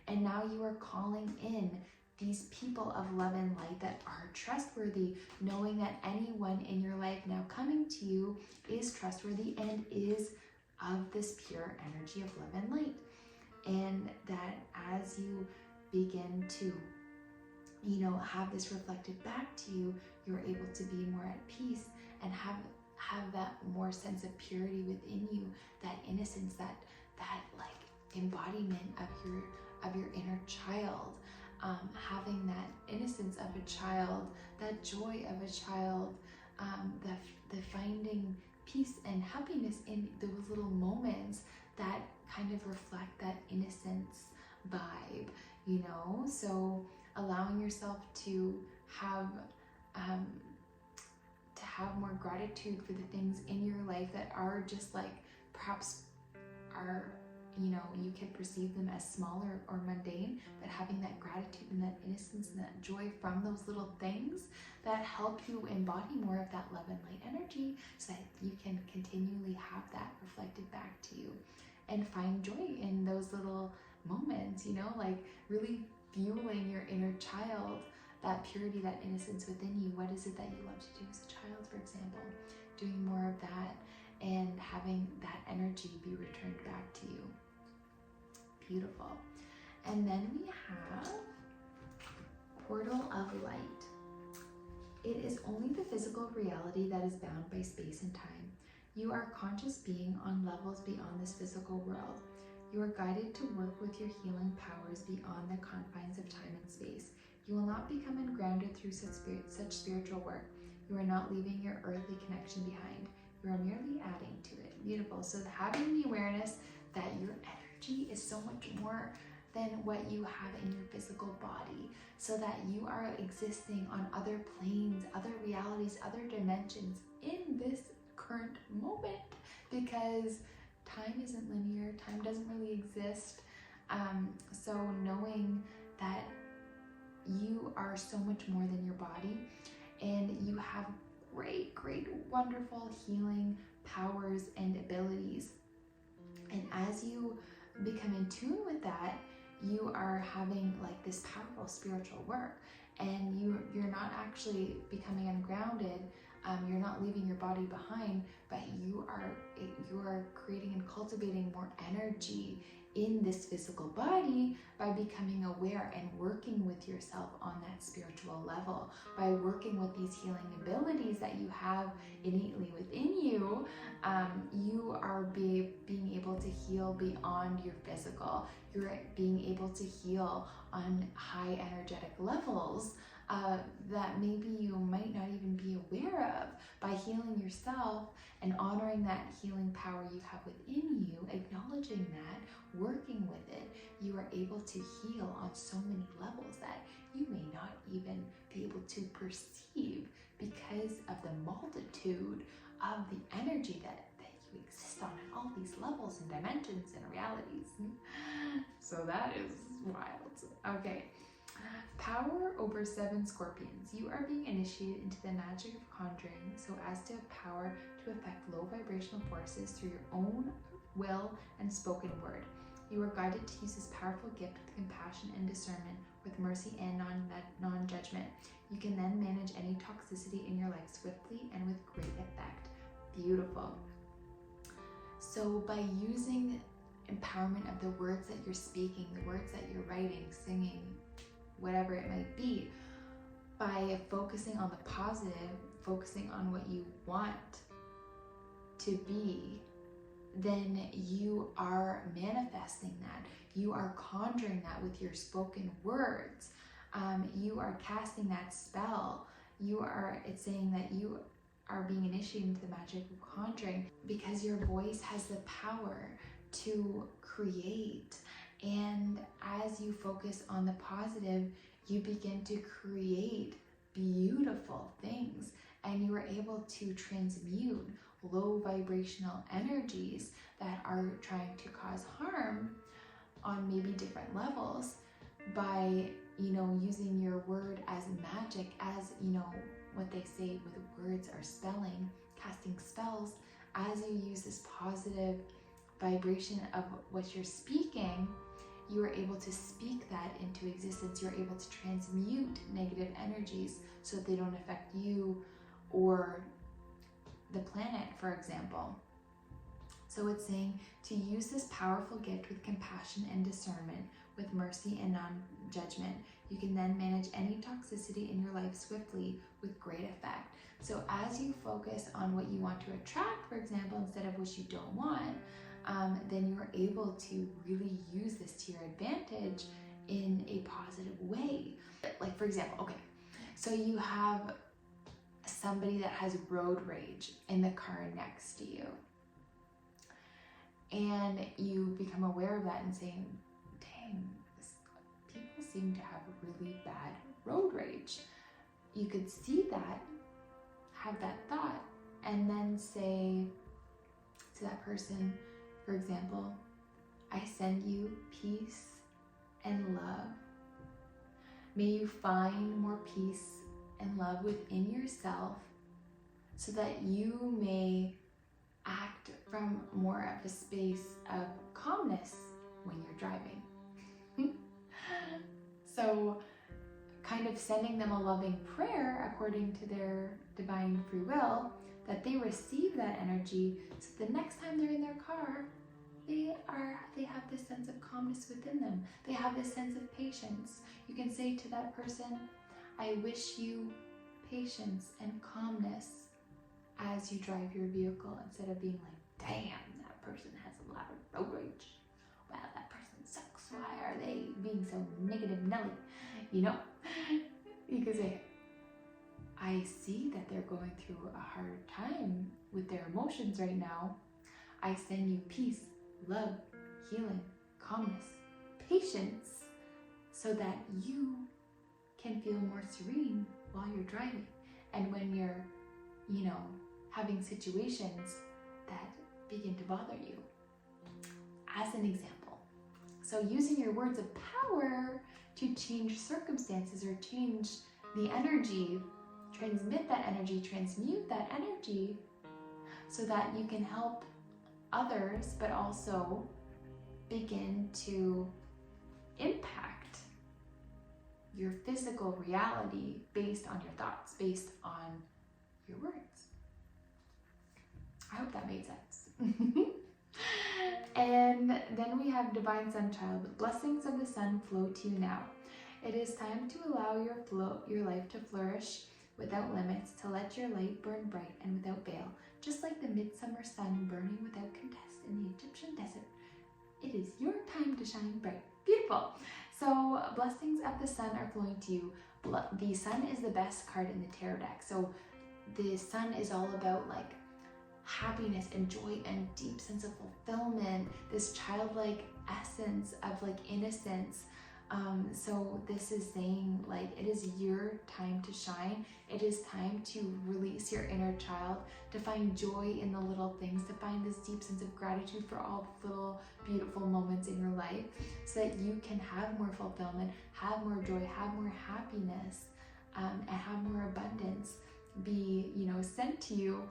A: And now you are calling in these people of love and light that are trustworthy, knowing that anyone in your life now coming to you is trustworthy and is of this pure energy of love and light. And that as you begin to, have this reflected back to you, you're able to be more at peace and have that more sense of purity within you, that innocence, that like embodiment of your inner child, having that innocence of a child, that joy of a child, the finding peace and happiness in those little moments that kind of reflect that innocence vibe, so allowing yourself to have more gratitude for the things in your life that are just like, perhaps are, you can perceive them as smaller or mundane, but having that gratitude and that innocence and that joy from those little things that help you embody more of that love and light energy, so that you can continually have that reflected back to you and find joy in those little moments, like really fueling your inner child, that purity, that innocence within you. What is it that you love to do as a child, for example? Doing more of that and having that energy be returned back to you. Beautiful. And then we have Portal of Light. It is only the physical reality that is bound by space and time. You are a conscious being on levels beyond this physical world. You are guided to work with your healing powers beyond the confines of time and space. You will not become ungrounded through such spiritual work. You are not leaving your earthly connection behind. You are merely adding to it. Beautiful. So having the awareness that your energy is so much more than what you have in your physical body, so that you are existing on other planes, other realities, other dimensions in this current moment, because time isn't linear, time doesn't really exist. So knowing that you are so much more than your body, and you have great, wonderful healing powers and abilities. And as you become in tune with that, you are having like this powerful spiritual work, and you're not actually becoming ungrounded. You're not leaving your body behind, but you are creating and cultivating more energy in this physical body by becoming aware and working with yourself on that spiritual level, by working with these healing abilities that you have innately within you. You are being able to heal beyond your physical. You're being able to heal on high energetic levels that maybe you might not even be aware of. By healing yourself and honoring that healing power you have within you, acknowledging that, working with it, you are able to heal on so many levels that you may not even be able to perceive because of the multitude of the energy that you exist on all these levels and dimensions and realities. So that is wild. Okay. Power over 7 scorpions. You are being initiated into the magic of conjuring so as to have power to affect low vibrational forces through your own will and spoken word. You are guided to use this powerful gift with compassion and discernment, with mercy and non-judgment. You can then manage any toxicity in your life swiftly and with great effect. Beautiful. So by using empowerment of the words that you're speaking, the words that you're writing, singing, whatever it might be, by focusing on the positive, focusing on what you want to be, then you are manifesting that. You are conjuring that with your spoken words. You are casting that spell. It's saying that you are being initiated into the magic of conjuring because your voice has the power to create. And as you focus on the positive, you begin to create beautiful things, and you are able to transmute low vibrational energies that are trying to cause harm on maybe different levels by, using your word as magic, as, what they say with words are spelling, casting spells. As you use this positive vibration of what you're speaking, you are able to speak that into existence. You're able to transmute negative energies so that they don't affect you or the planet, for example. So it's saying to use this powerful gift with compassion and discernment, with mercy and non-judgment. You can then manage any toxicity in your life swiftly with great effect. So as you focus on what you want to attract, for example, instead of what you don't want, then you're able to really use this to your advantage in a positive way. Like, for example, okay, so you have somebody that has road rage in the car next to you, and you become aware of that and saying, dang, people seem to have really bad road rage. You could see that, have that thought, and then say to that person, for example, I send you peace and love. May you find more peace and love within yourself so that you may act from more of a space of calmness when you're driving. So kind of sending them a loving prayer according to their divine free will, that they receive that energy so the next time they're in their car, they have this sense of calmness within them. They have this sense of patience. You can say to that person, I wish you patience and calmness as you drive your vehicle, instead of being like, damn, that person has a lot of road rage. Wow, that person sucks. Why are they being so negative Nelly? You could say, I see that they're going through a hard time with their emotions right now. I send you peace, love, healing, calmness, patience, so that you can feel more serene while you're driving. And when you're, having situations that begin to bother you, as an example. So using your words of power to change circumstances or change the energy, transmit that energy, transmute that energy, so that you can help others, but also begin to impact your physical reality based on your thoughts, based on your words. I hope that made sense. And then we have Divine Sun Child. Blessings of the sun flow to you now. It is time to allow your life to flourish without limits, to let your light burn bright and without veil, just like the midsummer sun burning without contest in the Egyptian desert. It is your time to shine bright. Beautiful. So blessings of the sun are flowing to you. The sun is the best card in the tarot deck. So the sun is all about like happiness and joy and deep sense of fulfillment, this childlike essence of like innocence. So this is saying like it is your time to shine. It is time to release your inner child, to find joy in the little things, to find this deep sense of gratitude for all the little beautiful moments in your life, so that you can have more fulfillment, have more joy, have more happiness, and have more abundance be, sent to you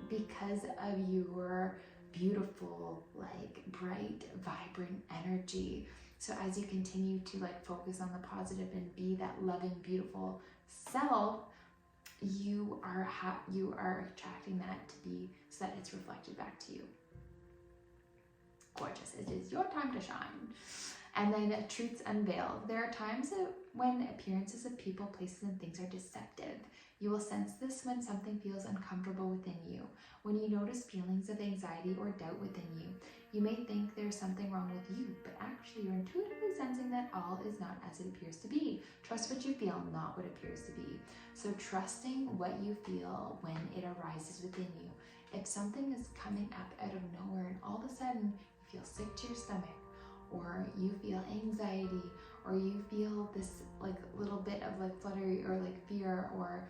A: because of your beautiful, like bright, vibrant energy. So as you continue to like focus on the positive and be that loving, beautiful self, you are attracting that to be, so that it's reflected back to you. Gorgeous. It is your time to shine. And then truths unveiled. There are times when appearances of people, places, and things are deceptive. You will sense this when something feels uncomfortable within you. When you notice feelings of anxiety or doubt within you, you may think there's something wrong with you, but actually you're intuitively sensing that all is not as it appears to be. Trust what you feel, not what appears to be. So trusting what you feel when it arises within you. If something is coming up out of nowhere and all of a sudden you feel sick to your stomach, or you feel anxiety, or you feel this like little bit of like fluttery or like fear or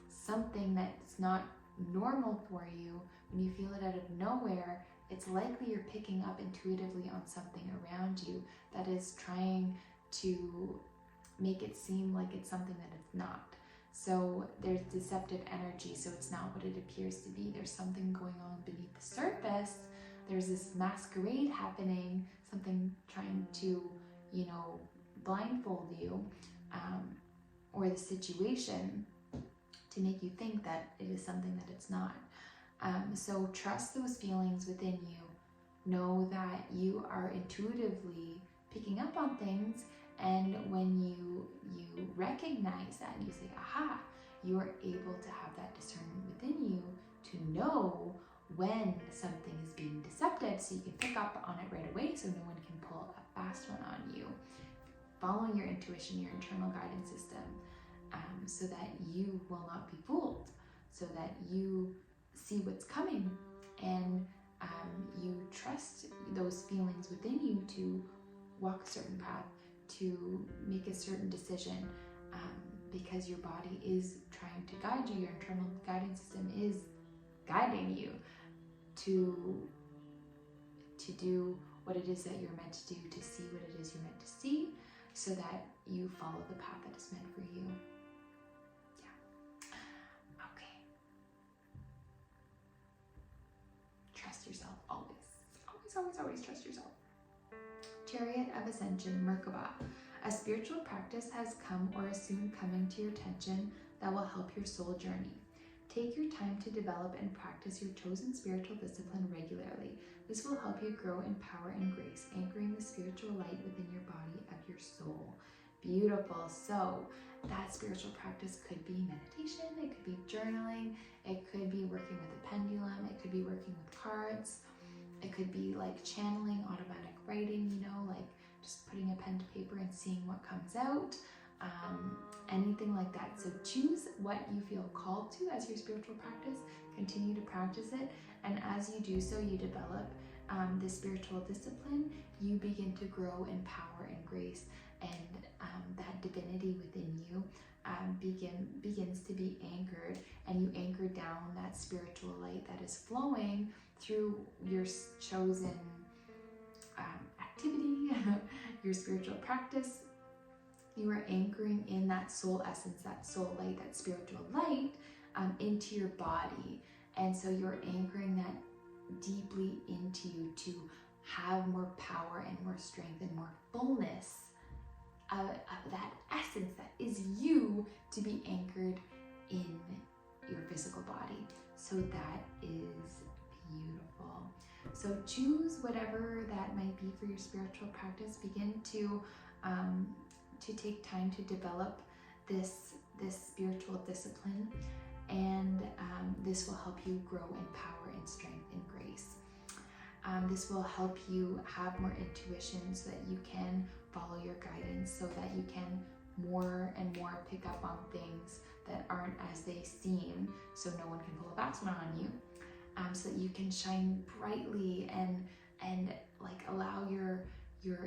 A: something that's not normal for you, when you feel it out of nowhere, it's likely you're picking up intuitively on something around you that is trying to make it seem like it's something that it's not. So there's deceptive energy, so it's not what it appears to be. There's something going on beneath the surface. There's this masquerade happening, something trying to, blindfold you, or the situation to make you think that it is something that it's not. So trust those feelings within you. Know that you are intuitively picking up on things, and when you recognize that and you say, aha, you are able to have that discernment within you to know when something is being deceptive, so you can pick up on it right away, so no one can pull a fast one on you. Following your intuition, your internal guidance system, so that you will not be fooled, so that you see what's coming, and you trust those feelings within you to walk a certain path, to make a certain decision, because your body is trying to guide you. Your internal guidance system is guiding you to do what it is that you're meant to do, to see what it is you're meant to see, so that you follow the path that is meant for you. Yeah. Okay. Trust yourself always. Always, always trust yourself. Chariot of Ascension, Merkaba. A spiritual practice has come or is soon coming to your attention that will help your soul journey. Take your time to develop and practice your chosen spiritual discipline regularly. This will help you grow in power and grace, anchoring the spiritual light within your body of your soul. Beautiful. So that spiritual practice could be meditation, it could be journaling, it could be working with a pendulum, it could be working with cards, it could be like channeling, automatic writing, like just putting a pen to paper and seeing what comes out. Anything like that. So choose what you feel called to as your spiritual practice. Continue to practice it, and as you do so, you develop the spiritual discipline. You begin to grow in power and grace, and that divinity within you begins to be anchored, and you anchor down that spiritual light that is flowing through your chosen activity, your spiritual practice, You are anchoring in that soul essence, that soul light, that spiritual light into your body. And so you're anchoring that deeply into you to have more power and more strength and more fullness of that essence that is you to be anchored in your physical body. So that is beautiful. So choose whatever that might be for your spiritual practice. Begin to take time to develop this spiritual discipline, and this will help you grow in power and strength and grace. This will help you have more intuition so that you can follow your guidance, so that you can more and more pick up on things that aren't as they seem, so no one can pull a fast one on you, so that you can shine brightly and like allow your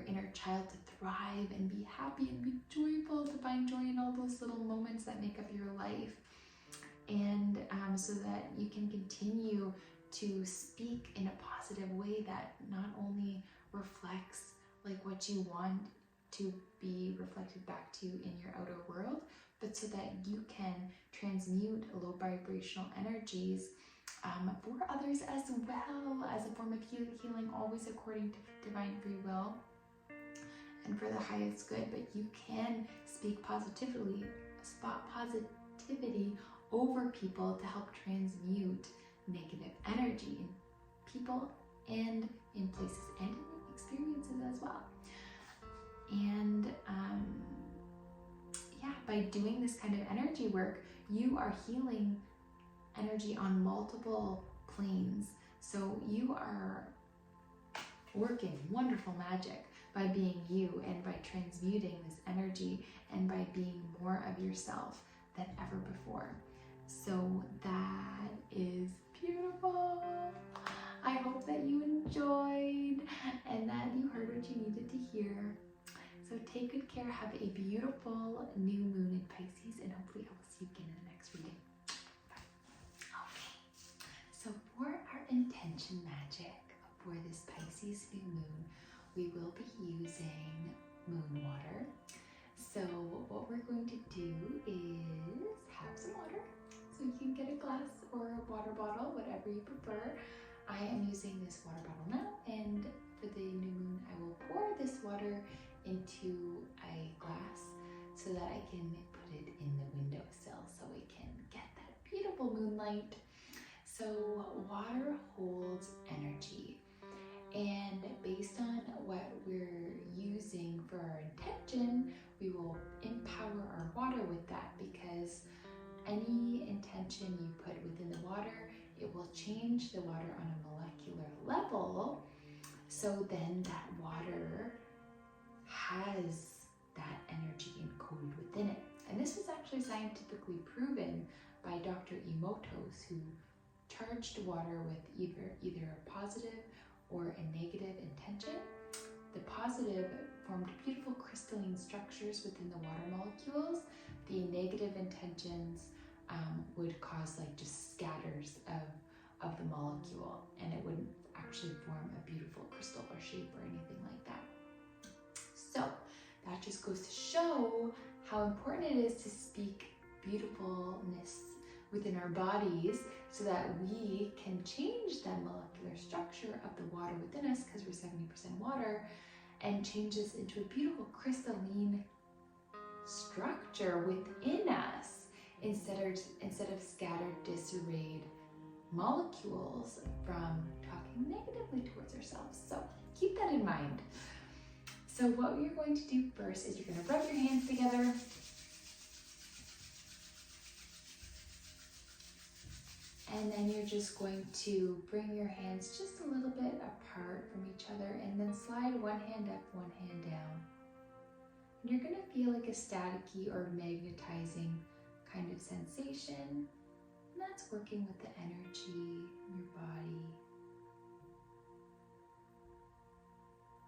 A: inner child to thrive and be happy and be joyful, to find joy in all those little moments that make up your life, and so that you can continue to speak in a positive way that not only reflects like what you want to be reflected back to you in your outer world, but so that you can transmute low vibrational energies for others as well, as a form of healing, always according to divine free will and for the highest good. But you can speak positivity over people to help transmute negative energy in people and in places and in experiences as well. And by doing this kind of energy work, you are healing energy on multiple planes. So you are working wonderful magic by being you and by transmuting this energy and by being more of yourself than ever before. So that is beautiful. I hope that you enjoyed and that you heard what you needed to hear. So take good care. Have a beautiful new moon in Pisces, and hopefully I will see you again in the next reading. Bye. Okay. So for our intention magic for this Pisces new moon, we will be using moon water. So what we're going to do is have some water. So you can get a glass or a water bottle, whatever you prefer. I am using this water bottle now, and for the new moon, I will pour this water into a glass so that I can put it in the windowsill so we can get that beautiful moonlight. So water holds energy, and based on what we're using for our intention, we will empower our water with that, because any intention you put within the water, it will change the water on a molecular level. So then that water has that energy encoded within it. And this was actually scientifically proven by Dr. Emotos, who charged water with either a positive or a negative intention. The positive formed beautiful crystalline structures within the water molecules. The negative intentions would cause like just scatters of the molecule, and it wouldn't actually form a beautiful crystal or shape or anything like that. So that just goes to show how important it is to speak beautifulness within our bodies so that we can change the molecular structure of the water within us, because we're 70% water, and change this into a beautiful crystalline structure within us instead of scattered, disarrayed molecules from talking negatively towards ourselves. So keep that in mind. So what you're going to do first is you're going to rub your hands together. And then you're just going to bring your hands just a little bit apart from each other, and then slide one hand up, one hand down. And you're going to feel like a staticky or magnetizing kind of sensation. And that's working with the energy in your body.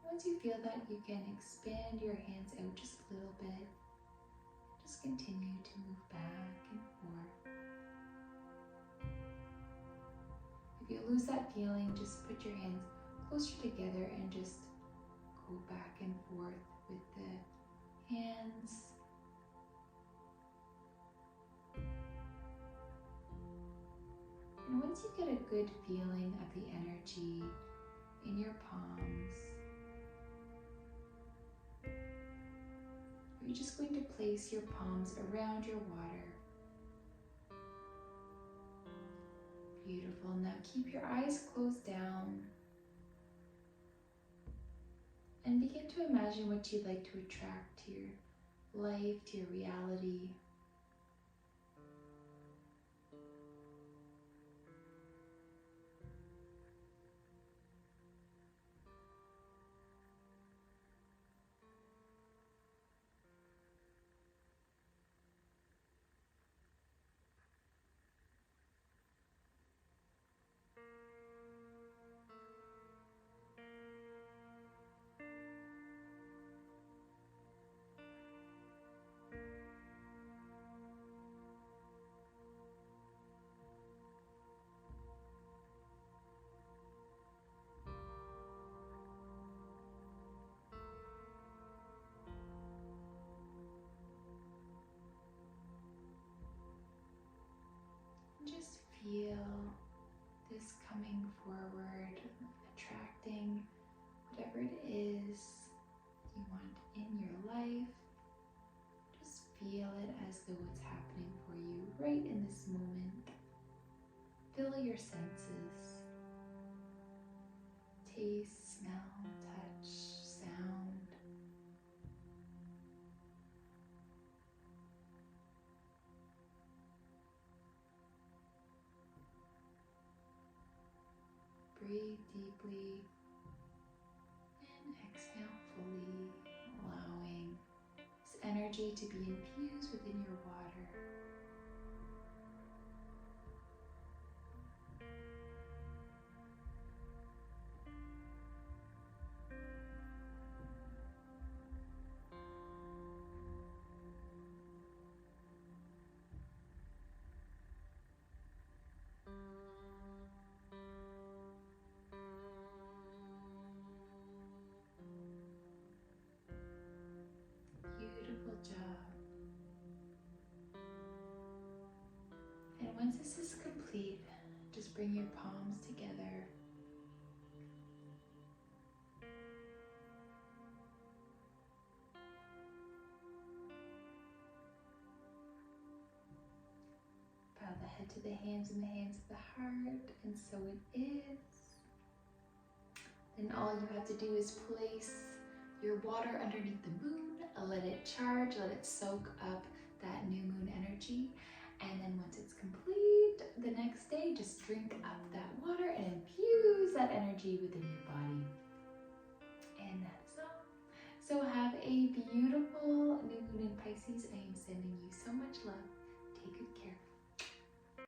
A: Once you feel that, you can expand your hands out just a little bit. Just continue to move back and forth. If you lose that feeling, just put your hands closer together and just go back and forth with the
B: hands. And once you get a good feeling of the energy in your palms, you're just going to place your palms around your water. Beautiful. Now keep your eyes closed down and begin to imagine what you'd like to attract to your life, to your reality. Just feel this coming forward, attracting whatever it is you want in your life. Just feel it as though it's happening for you right in this moment. Fill your senses. Taste, smell, touch, sound. Breathe deeply and exhale fully, allowing this energy to be infused within your water. Beautiful job. And once this is complete, just bring your palms together. Bow the head to the hands and the hands to the heart, and so it is. Then all you have to do is place your water underneath the moon, let it charge, let it soak up that new moon energy. And then once it's complete, the next day, just drink up that water and infuse that energy within your body. And that's all. So have a beautiful new moon in Pisces. I am sending you so much love.